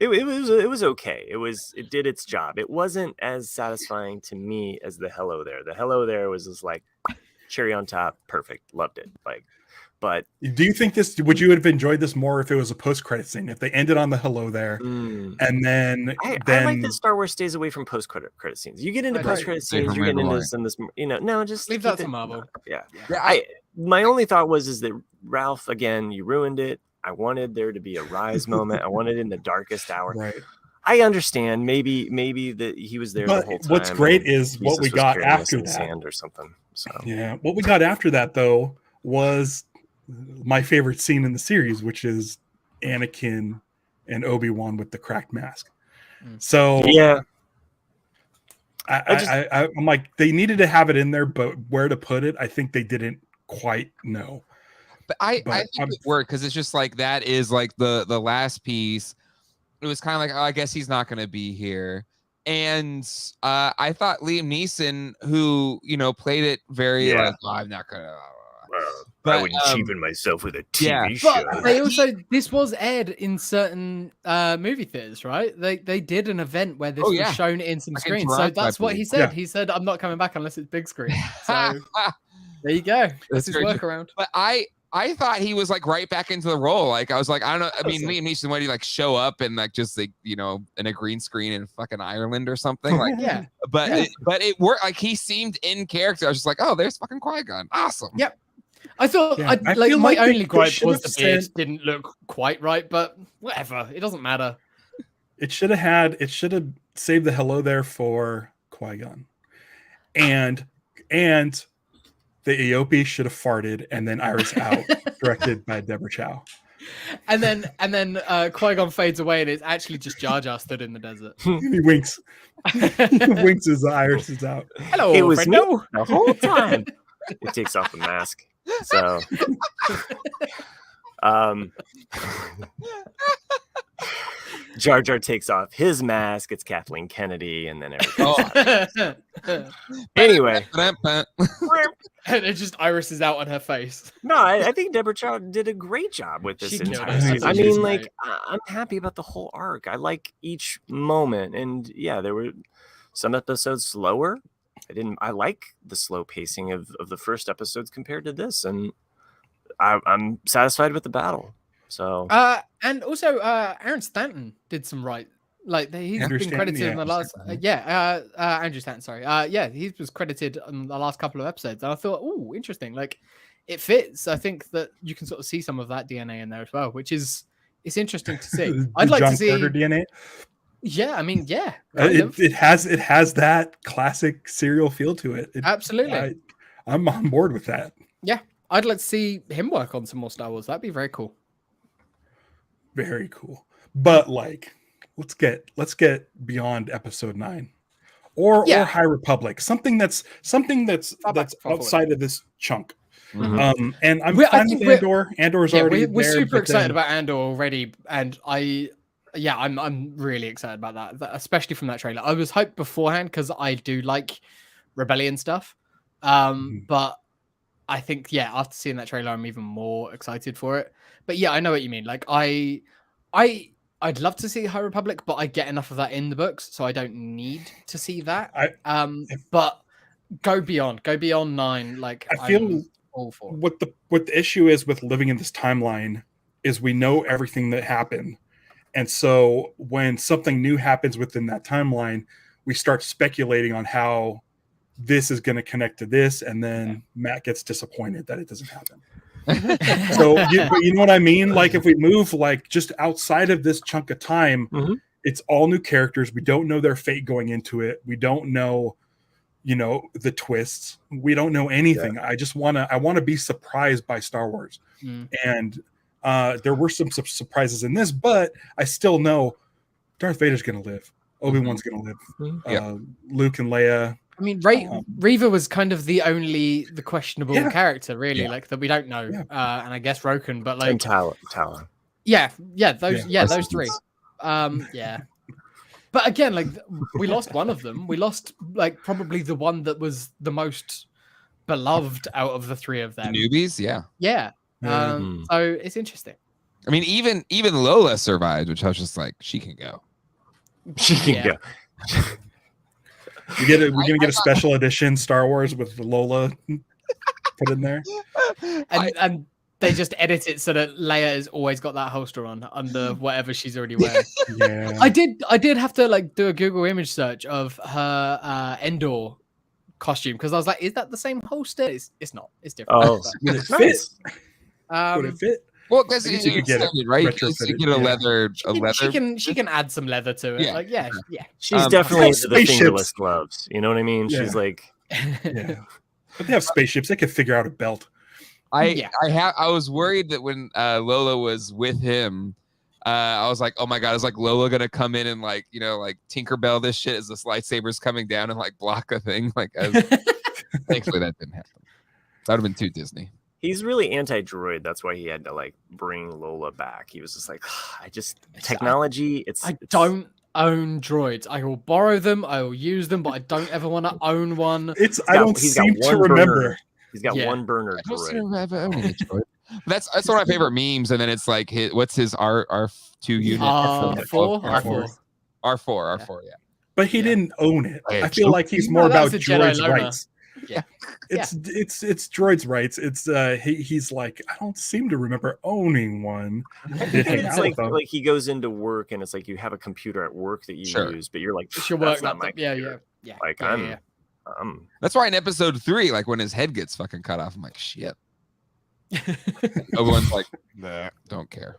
It was okay. It did its job. It wasn't as satisfying to me as the Hello There. The Hello There was just like cherry on top, perfect. Loved it. But do you think would you have enjoyed this more if it was a post-credit scene? If they ended on the Hello There, and then I like that Star Wars stays away from post-credit scenes. You get into post-credit scenes, you're getting into some this, no, just leave that to Marvel. Yeah. My only thought is that Ralph, again, you ruined it. I wanted there to be a rise moment. I wanted it in the darkest hour. Right. I understand. Maybe that he was there the whole time. What's great is what we got after that. Sand or something. So what we got after that though was my favorite scene in the series, which is Anakin and Obi-Wan with the cracked mask. So I'm like, they needed to have it in there, but where to put it, I think they didn't quite know. But I think it worked because it's just like that is like the last piece. It was kind of like, oh, I guess he's not going to be here. And I thought Liam Neeson, who played it very like, oh, I'm not going to. I wouldn't cheapen myself with a TV show. But they also, this was aired in certain movie theaters, right? They did an event where this was shown in some screens. So that's what he said. He said, I'm not coming back unless it's big screen. So there you go. That's his workaround. But I thought he was like right back into the role. Like I was like, I don't know. I mean, Liam Neeson, when he like show up and like just like in a green screen in fucking Ireland or something. Like But it worked. Like he seemed in character. I was just like, oh, there's fucking Qui-Gon. Awesome. Yep. I thought my only gripe was the beard didn't look quite right, but whatever. It doesn't matter. It should have saved the Hello There for Qui-Gon, and the Eope should have farted and then Iris out, directed by Deborah Chow. And then Qui-Gon fades away and it's actually just Jar Jar stood in the desert. He winks. He winks as Iris is out. Hello, it was friendo. Me the whole time. He takes off the mask. So Jar Jar takes off his mask. It's Kathleen Kennedy, and then everything. Anyway, and it just Iris is out on her face. No, I think Deborah Chow did a great job with this entire season. I mean, like, I'm happy about the whole arc. I like each moment, and yeah, there were some episodes slower. I like the slow pacing of the first episodes compared to this, and I'm satisfied with the battle. So and also Aaron Stanton did some he's been credited in the last Andrew Stanton, sorry. He was credited on the last couple of episodes, and I thought, oh, interesting. Like it fits. I think that you can sort of see some of that DNA in there as well, which is it's interesting to see. I'd like John to see Carter DNA. Yeah, I mean, yeah. It has that classic serial feel to it. Absolutely. I'm on board with that. Yeah. I'd like to see him work on some more Star Wars. That'd be very cool. Very cool. But like, let's get beyond Episode 9, or High Republic. Something that's outside of this chunk. Mm-hmm. And I'm fine with Andor. Andor's already we're there, super excited about Andor already, and I'm really excited about that, especially from that trailer. I was hyped beforehand because I do like Rebellion stuff, but I think after seeing that trailer, I'm even more excited for it. But yeah, I know what you mean. Like I'd love to see High Republic, but I get enough of that in the books, so I don't need to see that. But go beyond 9. Like I feel all for it. What the issue is with living in this timeline is we know everything that happened, and so when something new happens within that timeline, we start speculating on how this is going to connect to this, and then Matt gets disappointed that it doesn't happen. So you know what I mean? Like if we move like just outside of this chunk of time, it's all new characters. We don't know their fate going into it. We don't know, the twists. We don't know anything. Yeah. I want to be surprised by Star Wars. And there were some surprises in this, but I still know Darth Vader's going to live. Obi-Wan's going to live. Luke and Leia. I mean, Reva was kind of the questionable character, really, like that we don't know. And I guess Roken, but like and Tala. Those three. But again, like we lost one of them. We lost like probably the one that was the most beloved out of the three of them. The newbies, yeah. So it's interesting. I mean, even Lola survived, which I was just like, she can go. She can go. We're gonna get a special edition Star Wars with Lola put in there, and they just edit it so that Leia has always got that holster on under whatever she's already wearing. I did have to like do a Google image search of her Endor costume because I was like, is that the same holster? It's not. It's different. Oh, would it fit? Would it fit? Well, because you get it, right? You get a leather. She can add some leather to it. Yeah. She's definitely into the fingerless gloves. You know what I mean? Yeah. She's like, but they have spaceships. They can figure out a belt. I was worried that when Lola was with him, I was like, oh my god, is like Lola gonna come in and like Tinkerbell this shit as this lightsaber's coming down and like block a thing? Like, thankfully that didn't happen. That would have been too Disney. He's really anti-droid. That's why he had to like bring Lola back. He was just like, technology. I don't own droids. I will borrow them. I will use them, but I don't ever want to own one. I don't seem to remember. He's got one burner droid. That's one of my favorite memes. And then it's like, what's his R2 unit? R4. Yeah. But he didn't own it. I feel like he's more about droids' rights. Yeah, it's droid's rights. It's he's like, I don't seem to remember owning one. It's like he goes into work and it's like you have a computer at work that you use, but you're like, it's your work laptop. Like that's why in episode 3, like when his head gets fucking cut off, I'm like, shit. Everyone's like, nah, don't care.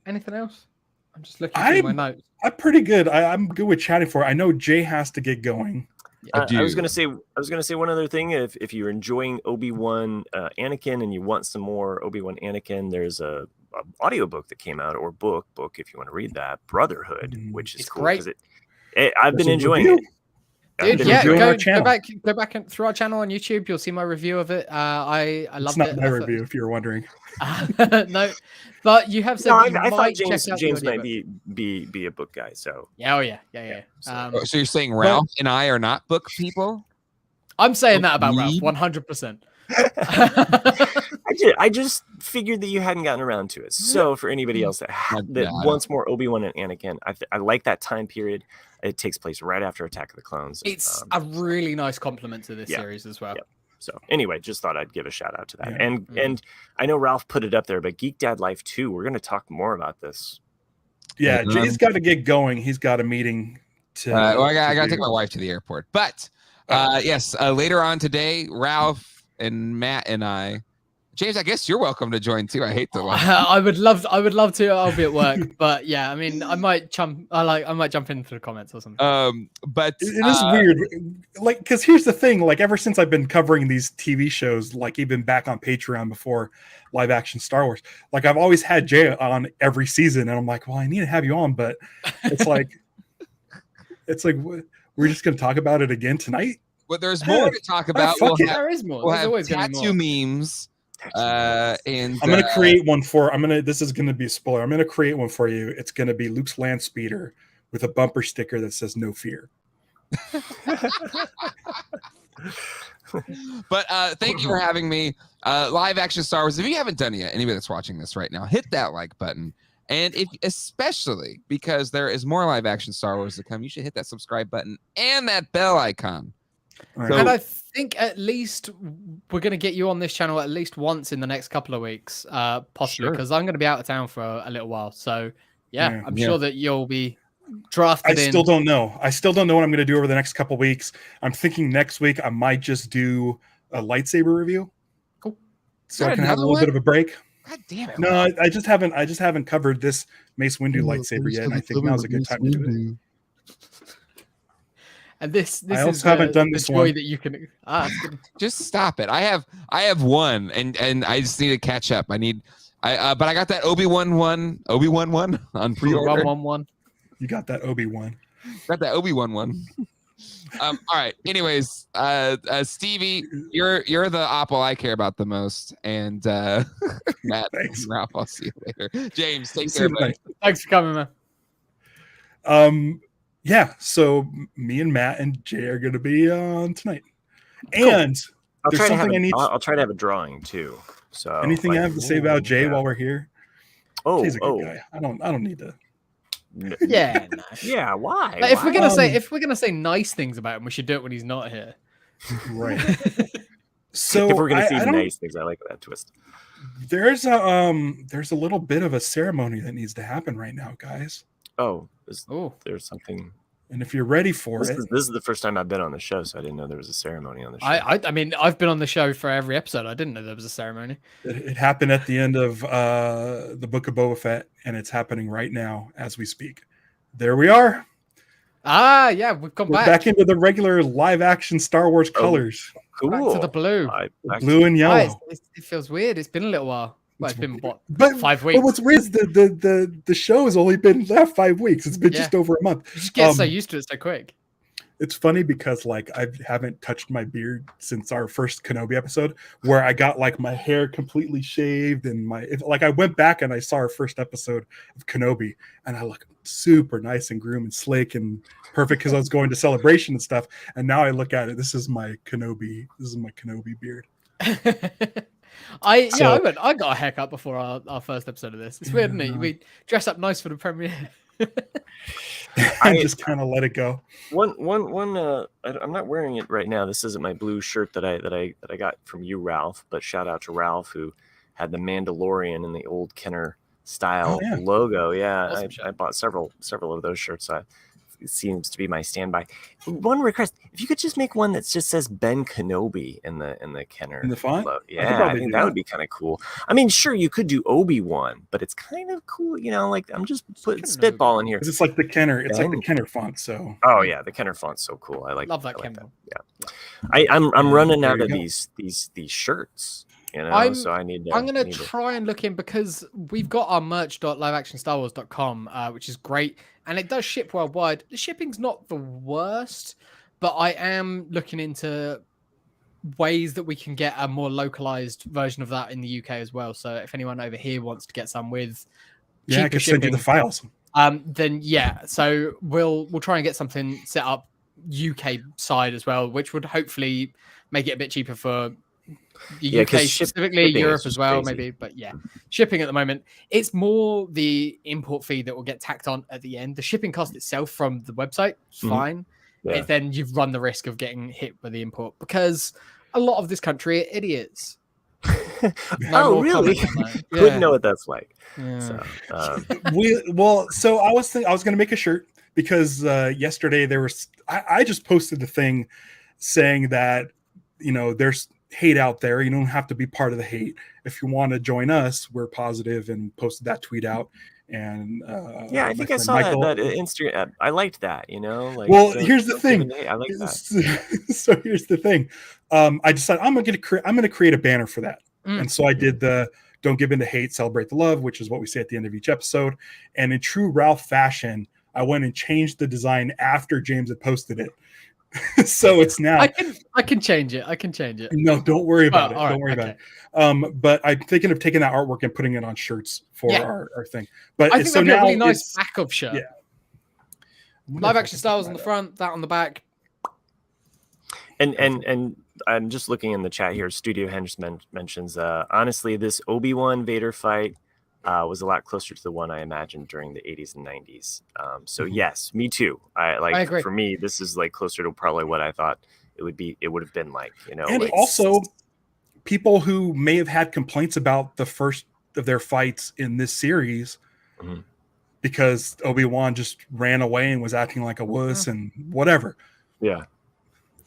Anything else? I'm just looking through my notes. I'm pretty good. I'm good with chatting for it. I know Jay has to get going. I was gonna say one other thing. If you're enjoying Obi-Wan Anakin and you want some more Obi-Wan Anakin, there's a audiobook that came out, or book if you want to read that, Brotherhood, which is cool because I've been enjoying it. Dude, go back and through our channel on YouTube. You'll see my review of it. I loved it. It's not my review, if you're wondering. No, but you have said I thought James might be a book guy. So yeah. So you're saying Ralph and I are not book people? I'm saying that about Ralph, 100%. I just figured that you hadn't gotten around to it. So for anybody else that wants more Obi-Wan and Anakin, I like that time period. It takes place right after Attack of the Clones. It's a really nice compliment to this series as well. Yeah. So anyway, just thought I'd give a shout out to that. And I know Ralph put it up there, but Geek Dad Life 2, we're going to talk more about this. Yeah, Jay's got to get going. He's got a meeting to. I got to take my wife to the airport. But yes, later on today, Ralph and Matt and I James, I guess you're welcome to join too. I hate to lie. I would love to. I'll be at work, but yeah, I mean, I might jump into the comments or something. But it is weird, like, because here's the thing: like, ever since I've been covering these TV shows, like even back on Patreon before live action Star Wars, like I've always had Jay on every season, and I'm like, well, I need to have you on, but it's like, we're just gonna talk about it again tonight. But there's more to talk about. There is more. There's always gonna be more. Tattoo memes. And I'm gonna create one for. This is gonna be a spoiler. I'm gonna create one for you. It's gonna be Luke's land speeder with a bumper sticker that says "No fear." But thank you for having me. Live action Star Wars. If you haven't done it yet, anybody that's watching this right now, hit that like button. And especially because there is more live action Star Wars to come, you should hit that subscribe button and that bell icon. Right. And I think at least we're going to get you on this channel at least once in the next couple of weeks, possibly, because I'm going to be out of town for a little while. So, I'm sure that you'll be drafted in. I still don't know what I'm going to do over the next couple of weeks. I'm thinking next week I might just do a lightsaber review. Cool. So I can have a little bit of a break. God damn it. No, I just haven't covered this Mace Windu lightsaber yet, and I think now's a good time to do it. And this I also haven't done this one that you can just stop it. I have one, and I just need to catch up. But I got that Obi-Wan one on pre-order. 111. You got that Obi-Wan. Got that Obi-Wan one. All right. Anyways, Stevie, you're the Apple I care about the most, and Matt, thanks. Ralph, I'll see you later. James, take care, buddy. Thanks for coming, man. Yeah, so me and Matt and Jay are going to be on tonight, and I'll try to have a drawing too. So anything I have to say about Jay while we're here? Jay's a good guy. I don't need to. Yeah, no. Yeah. Why? Like, if we're gonna say nice things about him, we should do it when he's not here. Right. So if we're gonna say nice things, I like that twist. There's a little bit of a ceremony that needs to happen right now, guys. There's something. And if you're ready for this is the first time I've been on the show, so I didn't know there was a ceremony on the show. I mean, I've been on the show for every episode. I didn't know there was a ceremony. It happened at the end of the Book of Boba Fett, and it's happening right now as we speak. There we are. Yeah, we're back into the regular live action Star Wars colors. Cool. Back to the blue. Blue and yellow. It feels weird. It's been a little while. Well, it's been 5 weeks. But what's weird is the show has only been left 5 weeks. It's been just over a month. You just get so used to it so quick. It's funny because like I haven't touched my beard since our first Kenobi episode, where I got like my hair completely shaved and I went back and I saw our first episode of Kenobi and I look super nice and groomed and slick and perfect because I was going to Celebration and stuff. And now I look at it. This is my Kenobi beard. I got a haircut before our first episode of this. It's weird, isn't it? We dress up nice for the premiere. I just kind of let it go. I'm not wearing it right now. This isn't my blue shirt that I got from you, Ralph. But shout out to Ralph who had the Mandalorian in the old Kenner style logo. Yeah, awesome. I bought several of those shirts. It seems to be my standby. One request: if you could just make one that just says Ben Kenobi in the Kenner in the font. I think that would be kind of cool. I mean, sure, you could do Obi-Wan, but it's kind of cool, like I'm just putting spitballing here. It's like the Kenner. It's like the Kenner font. So the Kenner font's so cool. I love that Kenner. Yeah, I'm running out of these shirts. So I need. I'm gonna try and look in because we've got our merch.liveactionstarwars.com, which is great, and it does ship worldwide. The shipping's not the worst, but I am looking into ways that we can get a more localized version of that in the UK as well. So if anyone over here wants to get some with I can send you the files. Then so we'll try and get something set up UK side as well, which would hopefully make it a bit cheaper for the UK, specifically Europe as well, maybe. But shipping at the moment, it's more the import fee that will get tacked on at the end. The shipping cost itself from the website is fine. Then you've run the risk of getting hit with the import because a lot of this country are idiots. Really? Couldn't know what that's like. Yeah. So I was going to make a shirt because yesterday there was I just posted a thing saying that there's hate out there. You don't have to be part of the hate. If you want to join us, we're positive and posted that tweet out. And yeah, I think I saw that Instagram. I liked that, like. Well, here's the thing. I like that. So here's the thing. I decided I'm gonna create a banner for that, and so I did the "Don't give in to hate, celebrate the love," which is what we say at the end of each episode. And in true Ralph fashion, I went and changed the design after James had posted it. So it's now I can change it. I can change it. No, don't worry about it. Right, don't worry about it. But I'm thinking of taking that artwork and putting it on shirts for our thing. But I think so that'd be now a really nice backup shirt. Yeah. Live action styles on the front, that on the back. And I'm just looking in the chat here. Studio Hench mentions honestly, this Obi-Wan Vader fight was a lot closer to the one I imagined during the 80s and 90s. So yes, me too. I agree. For me, this is like closer to probably what I thought it would have been like, And also people who may have had complaints about the first of their fights in this series because Obi-Wan just ran away and was acting like a wuss and whatever. Yeah.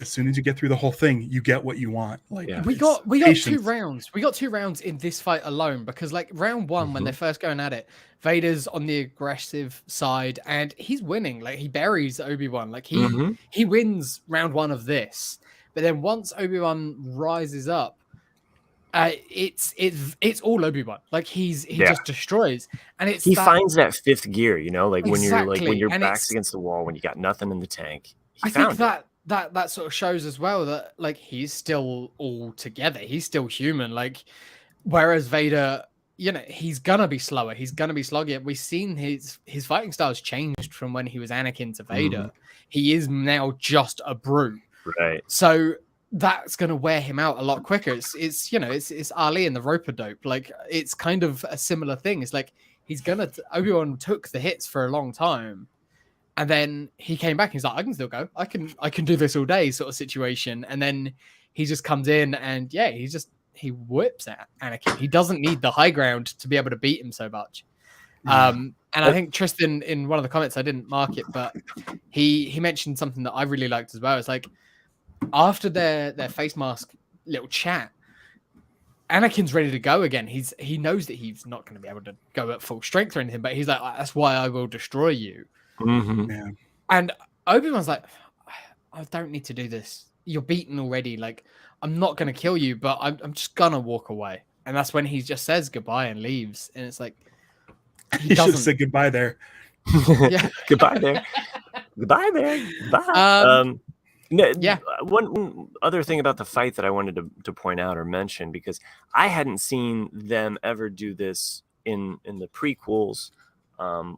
As soon as you get through the whole thing, you get what you want. Like we got 2 rounds. We got 2 rounds in this fight alone because like round 1 when they're first going at it, Vader's on the aggressive side and he's winning. Like he buries Obi-Wan. Like he wins round 1 of this. But then once Obi-Wan rises up, it's all Obi-Wan. Like he just destroys, and he finds that 5th gear. Like when your back's against the wall, when you got nothing in the tank. I think that sort of shows as well that like he's still all together. He's still human. Like whereas Vader, he's gonna be slower. He's gonna be sluggier. We've seen his fighting styles changed from when he was Anakin to Vader. He is now just a brute. Right. So that's gonna wear him out a lot quicker. It's Ali and the rope-a-dope. Like it's kind of a similar thing. It's like Obi-Wan took the hits for a long time. And then he came back and he's like, I can still go. I can do this all day sort of situation. And then he just comes in and he whips at Anakin. He doesn't need the high ground to be able to beat him so much. And I think Tristan in one of the comments, I didn't mark it, but he mentioned something that I really liked as well. It's like after their face mask little chat, Anakin's ready to go again. He knows that he's not going to be able to go at full strength or anything, but he's like, that's why I will destroy you. Yeah. And Obi-Wan's like, I don't need to do this. You're beaten already. Like, I'm not going to kill you, but I'm just going to walk away. And that's when he just says goodbye and leaves. And it's like, he should have said goodbye there. Yeah. Goodbye there. Goodbye there. Bye. One other thing about the fight that I wanted to point out or mention, because I hadn't seen them ever do this in the prequels.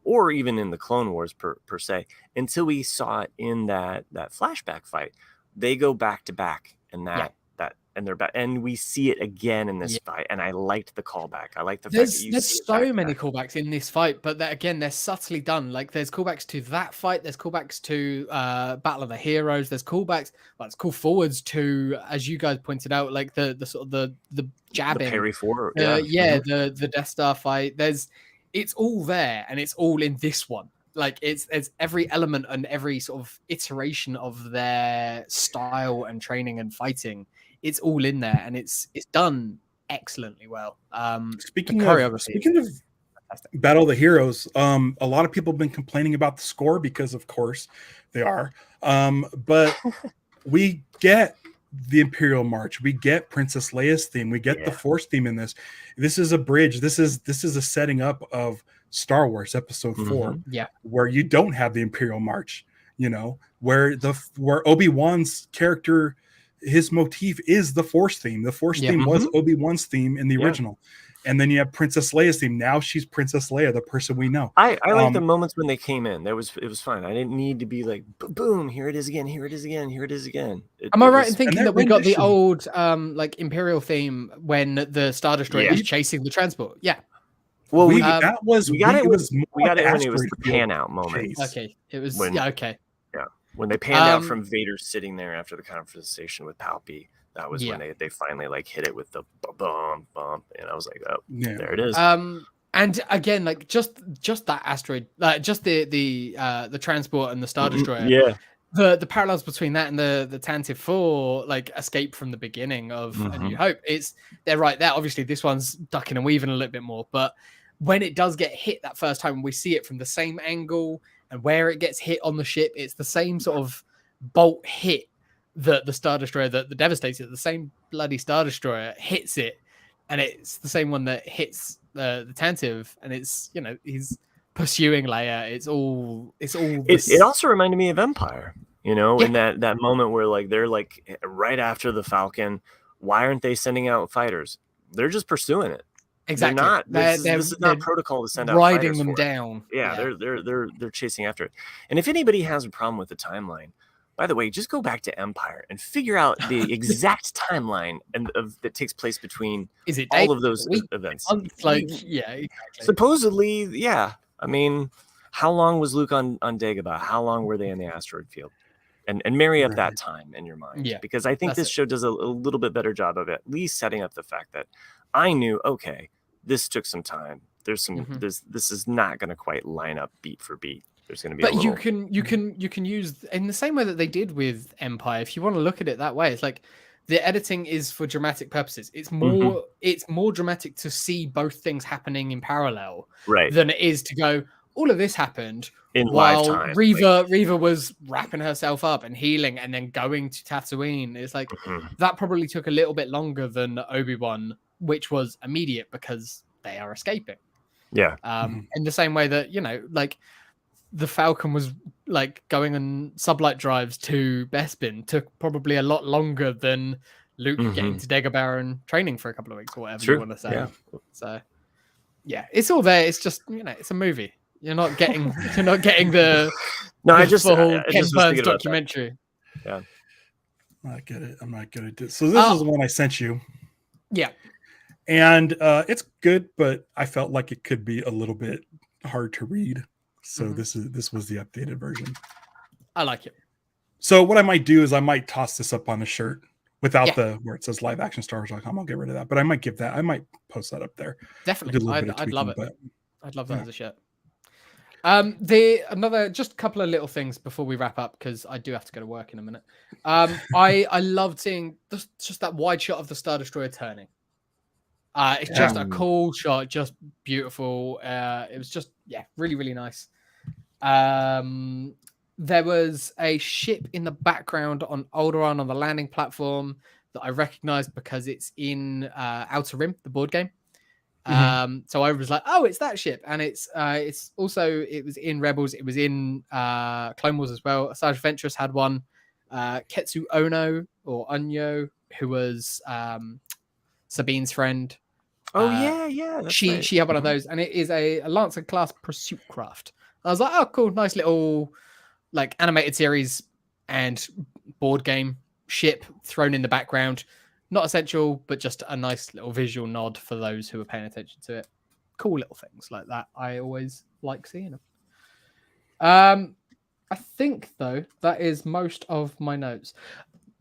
Or even in the Clone Wars per se, until we saw it in that flashback fight. They go back to back, and they're back, and we see it again in this fight. And I liked the callback. I like the fact that there's so many callbacks in this fight, but they're subtly done. Like there's callbacks to that fight. There's callbacks to Battle of the Heroes. There's callbacks. Well, it's call forwards to, as you guys pointed out, like the sort of the jabbing, the parry forward, the Death Star fight. It's all there, and it's all in this one. Like it's every element and every sort of iteration of their style and training and fighting. It's all in there, and it's done excellently well. Speaking of Battle of the Heroes, a lot of people have been complaining about the score because, of course, they are. But we get the Imperial March, we get Princess Leia's theme, we get the Force theme in this. This is a bridge. This is a setting up of Star Wars Episode 4, where you don't have the Imperial March. Where Obi-Wan's character, his motif is the Force theme. The Force theme was Obi-Wan's theme in the original. And then you have Princess Leia's theme. Now she's Princess Leia, the person we know. I like the moments when they came in. It was fun. I didn't need to be like, boom, here it is again, here it is again, here it is again. Am I right in thinking that we got the old like Imperial theme when the Star Destroyer is chasing the transport? Yeah. Well, we got it when it was the pan out moment. Okay, it was when they panned out from Vader sitting there after the conversation with Palpy. That was when they finally like hit it with the bump, and I was like, oh, there it is. And again, like just that asteroid, just the transport and the Star Destroyer. the parallels between that and the Tantive 4 like escape from the beginning of A New Hope, they're right there. Obviously, this one's ducking and weaving a little bit more, but when it does get hit that first time, we see it from the same angle, and where it gets hit on the ship, it's the same sort of bolt hit that the Star Destroyer, the Devastator, the same bloody Star Destroyer hits it, and it's the same one that hits the Tantive, and it's, you know, he's pursuing Leia. It also reminded me of Empire, you know, in that moment where like they're like right after the Falcon. Why aren't they sending out fighters? They're just pursuing it. Exactly. They're not. This is not protocol to send out riding fighters them for down. Yeah, they're chasing after it. And if anybody has a problem with the timeline, by the way, just go back to Empire and figure out the exact timeline that takes place between all of those events. Exactly. Supposedly, yeah. I mean, how long was Luke on Dagobah? How long were they in the asteroid field? And marry up that time in your mind. Yeah, because I think this show does a little bit better job of at least setting up the fact that I knew, okay, this took some time. There's some this is not going to quite line up beat for beat. There's going to be but you can use in the same way that they did with Empire. If you want to look at it that way, it's like the editing is for dramatic purposes. It's more dramatic to see both things happening in parallel than it is to go, all of this happened in while lifetime. Reva was wrapping herself up and healing and then going to Tatooine. It's like that probably took a little bit longer than Obi-Wan, which was immediate because they are escaping. Yeah. In the same way that, you know, like the Falcon was like going on sublight drives to Bespin took probably a lot longer than Luke getting to Dagobah and training for a couple of weeks or whatever you want to say. Yeah. So yeah, it's all there. It's just, you know, it's a movie. You're not getting the full Ken Burns documentary. Yeah. I'm not good at this. So this is the one I sent you. Yeah. And it's good, but I felt like it could be a little bit hard to read. So this was the updated version. I like it. So what I might do is I might toss this up on a shirt without the where it says liveactionstarwars.com. I'll get rid of that, but I might post that up there. Definitely. I'd love it. But, I'd love that as a shirt. Just a couple of little things before we wrap up, because I do have to go to work in a minute. I loved seeing just that wide shot of the Star Destroyer turning. It's just a cool shot, just beautiful. It was just really, really nice. There was a ship in the background on Alderaan on the landing platform that I recognized because it's in Outer Rim, the board game. So I was like, oh, it's that ship. And it's also, it was in Rebels. It was in Clone Wars as well. Sergeant Ventress had one. Ketsu Ono or Onyo, who was Sabine's friend. Oh, yeah. She had one of those. And it is a Lancer class pursuit craft. I was like, oh, cool. Nice little like animated series and board game ship thrown in the background. Not essential, but just a nice little visual nod for those who are paying attention to it. Cool little things like that. I always like seeing them. I think, though, that is most of my notes.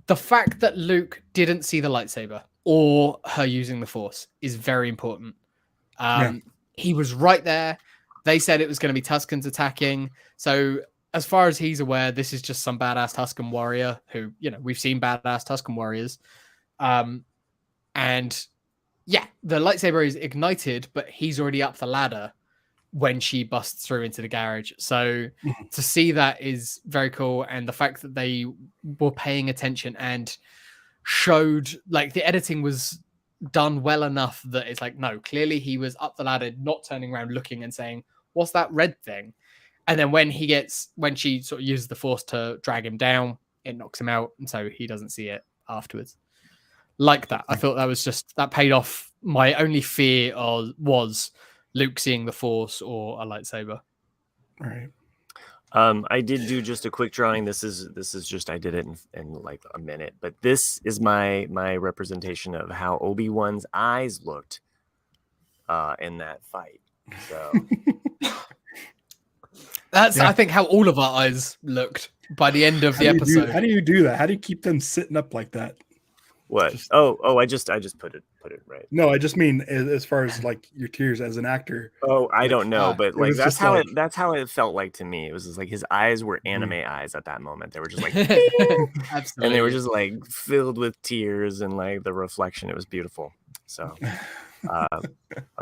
The fact that Luke didn't see the lightsaber or her using the Force is very important. He was right there. They said it was going to be Tuskens attacking. So as far as he's aware, this is just some badass Tusken warrior who, you know, we've seen badass Tusken warriors. And yeah, the lightsaber is ignited, but he's already up the ladder when she busts through into the garage. So to see that is very cool. And the fact that they were paying attention and showed, like, the editing was done well enough that it's like, no, clearly he was up the ladder, not turning around looking and saying, what's that red thing? And then when she sort of uses the Force to drag him down, it knocks him out. And so he doesn't see it afterwards. Like that. I thought that paid off. My only fear was Luke seeing the Force or a lightsaber. All right. I did do just a quick drawing. This is just, I did it in like a minute, but this is my representation of how Obi-Wan's eyes looked in that fight. So that's I think how all of our eyes looked by the end of the episode. How do you do that? How do you keep them sitting up like that? What? Just- I just put it right. No, I just mean as far as like your tears as an actor. Oh, I don't know, but like was that's just how like- that's how it felt like to me. It was just like his eyes were Mm-hmm. anime eyes at that moment. They were just like, Absolutely. and they were just like filled with tears and like the reflection. It was beautiful. So, of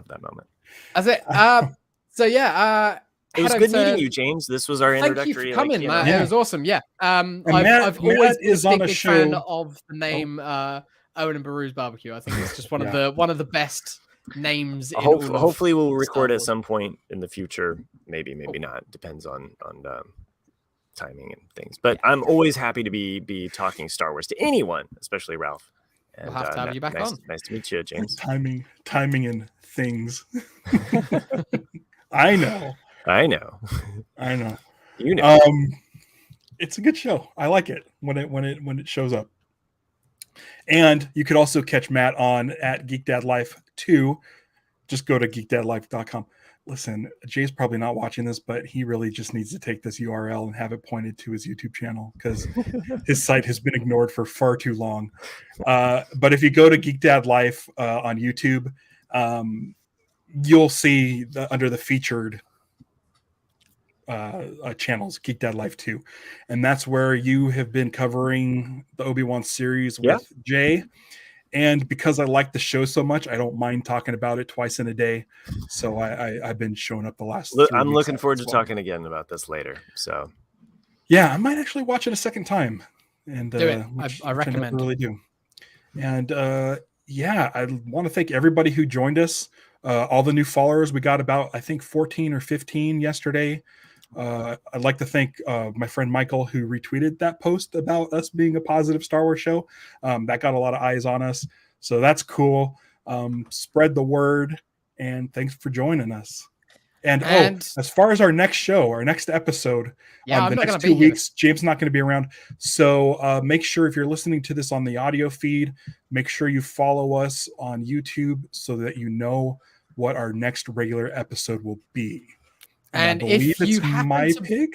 that moment. That's it. So yeah, It was head good over to- meeting you, James. This was our Thank introductory. you for coming, like, Matt. Yeah. It was awesome. Yeah. Matt I've always been is a on big, a big fan show- of the name Owen and Beru's Barbecue. I think it's just one of Yeah. the best names. In all of Hopefully, we'll Star record at Wars. some point in the future. Maybe not. Depends on timing and things. But I'm always happy to be talking Star Wars to anyone, especially Ralph. And, We'll have to have you back on. Nice to meet you, James. Timing and things. I know. I know. You know. It's a good show. I like it when it shows up. And you could also catch Matt on at Geek Dad Life 2. Just go to geekdadlife.com. Listen, Jay's probably not watching this, but he really just needs to take this URL and have it pointed to his YouTube channel because his site has been ignored for far too long. But if you go to Geek Dad Life on YouTube, you'll see under the featured channels, Geek Dad Life 2, and that's where you have been covering the Obi-Wan series with Jay. And because I like the show so much, I don't mind talking about it twice in a day. So I've been showing up the last. I'm weeks looking forward to as well. talking again about this later. So yeah, I might actually watch it a second time. And Do it. which I recommend. really do. And yeah, I want to thank everybody who joined us. All the new followers. We got about, I think, 14 or 15 yesterday. I'd like to thank my friend Michael who retweeted that post about us being a positive Star Wars show. That got a lot of eyes on us. So that's cool. Spread the word, and thanks for joining us. And as far as our next show, our next episode, I'm the not next gonna 2 be here. weeks, James not going to be around. So make sure if you're listening to this on the audio feed, make sure you follow us on YouTube so that you know what our next regular episode will be. And I believe if you it's happen my to pick.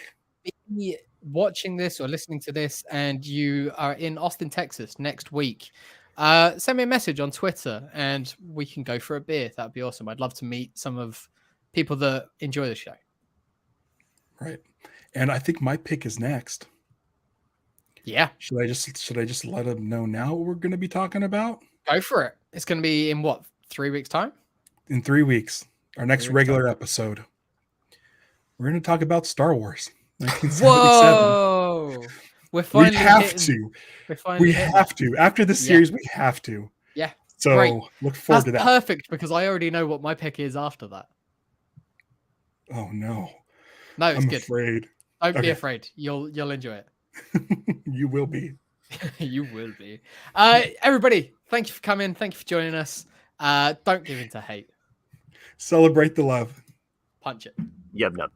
be watching this or listening to this and you are in Austin, Texas next week, send me a message on Twitter and we can go for a beer. That'd be awesome. I'd love to meet some of people that enjoy the show. Right. And I think my pick is next. Yeah. Should I just let them know now what we're going to be talking about? Go for it. It's going to be in what, 3 weeks time? In 3 weeks, our next 3 weeks regular time. episode. We're going to talk about Star Wars 1977. Whoa. We We're have to. After this series, we have to. Yeah. So Great. look forward to That's that. perfect because I already know what my pick is after that. Oh no. No, it's I'm good. afraid. Don't be Okay. afraid. You'll enjoy it. You will be. You will be. Everybody, thank you for coming. Thank you for joining us. Don't give in to hate. Celebrate the love. Punch it. yub nub.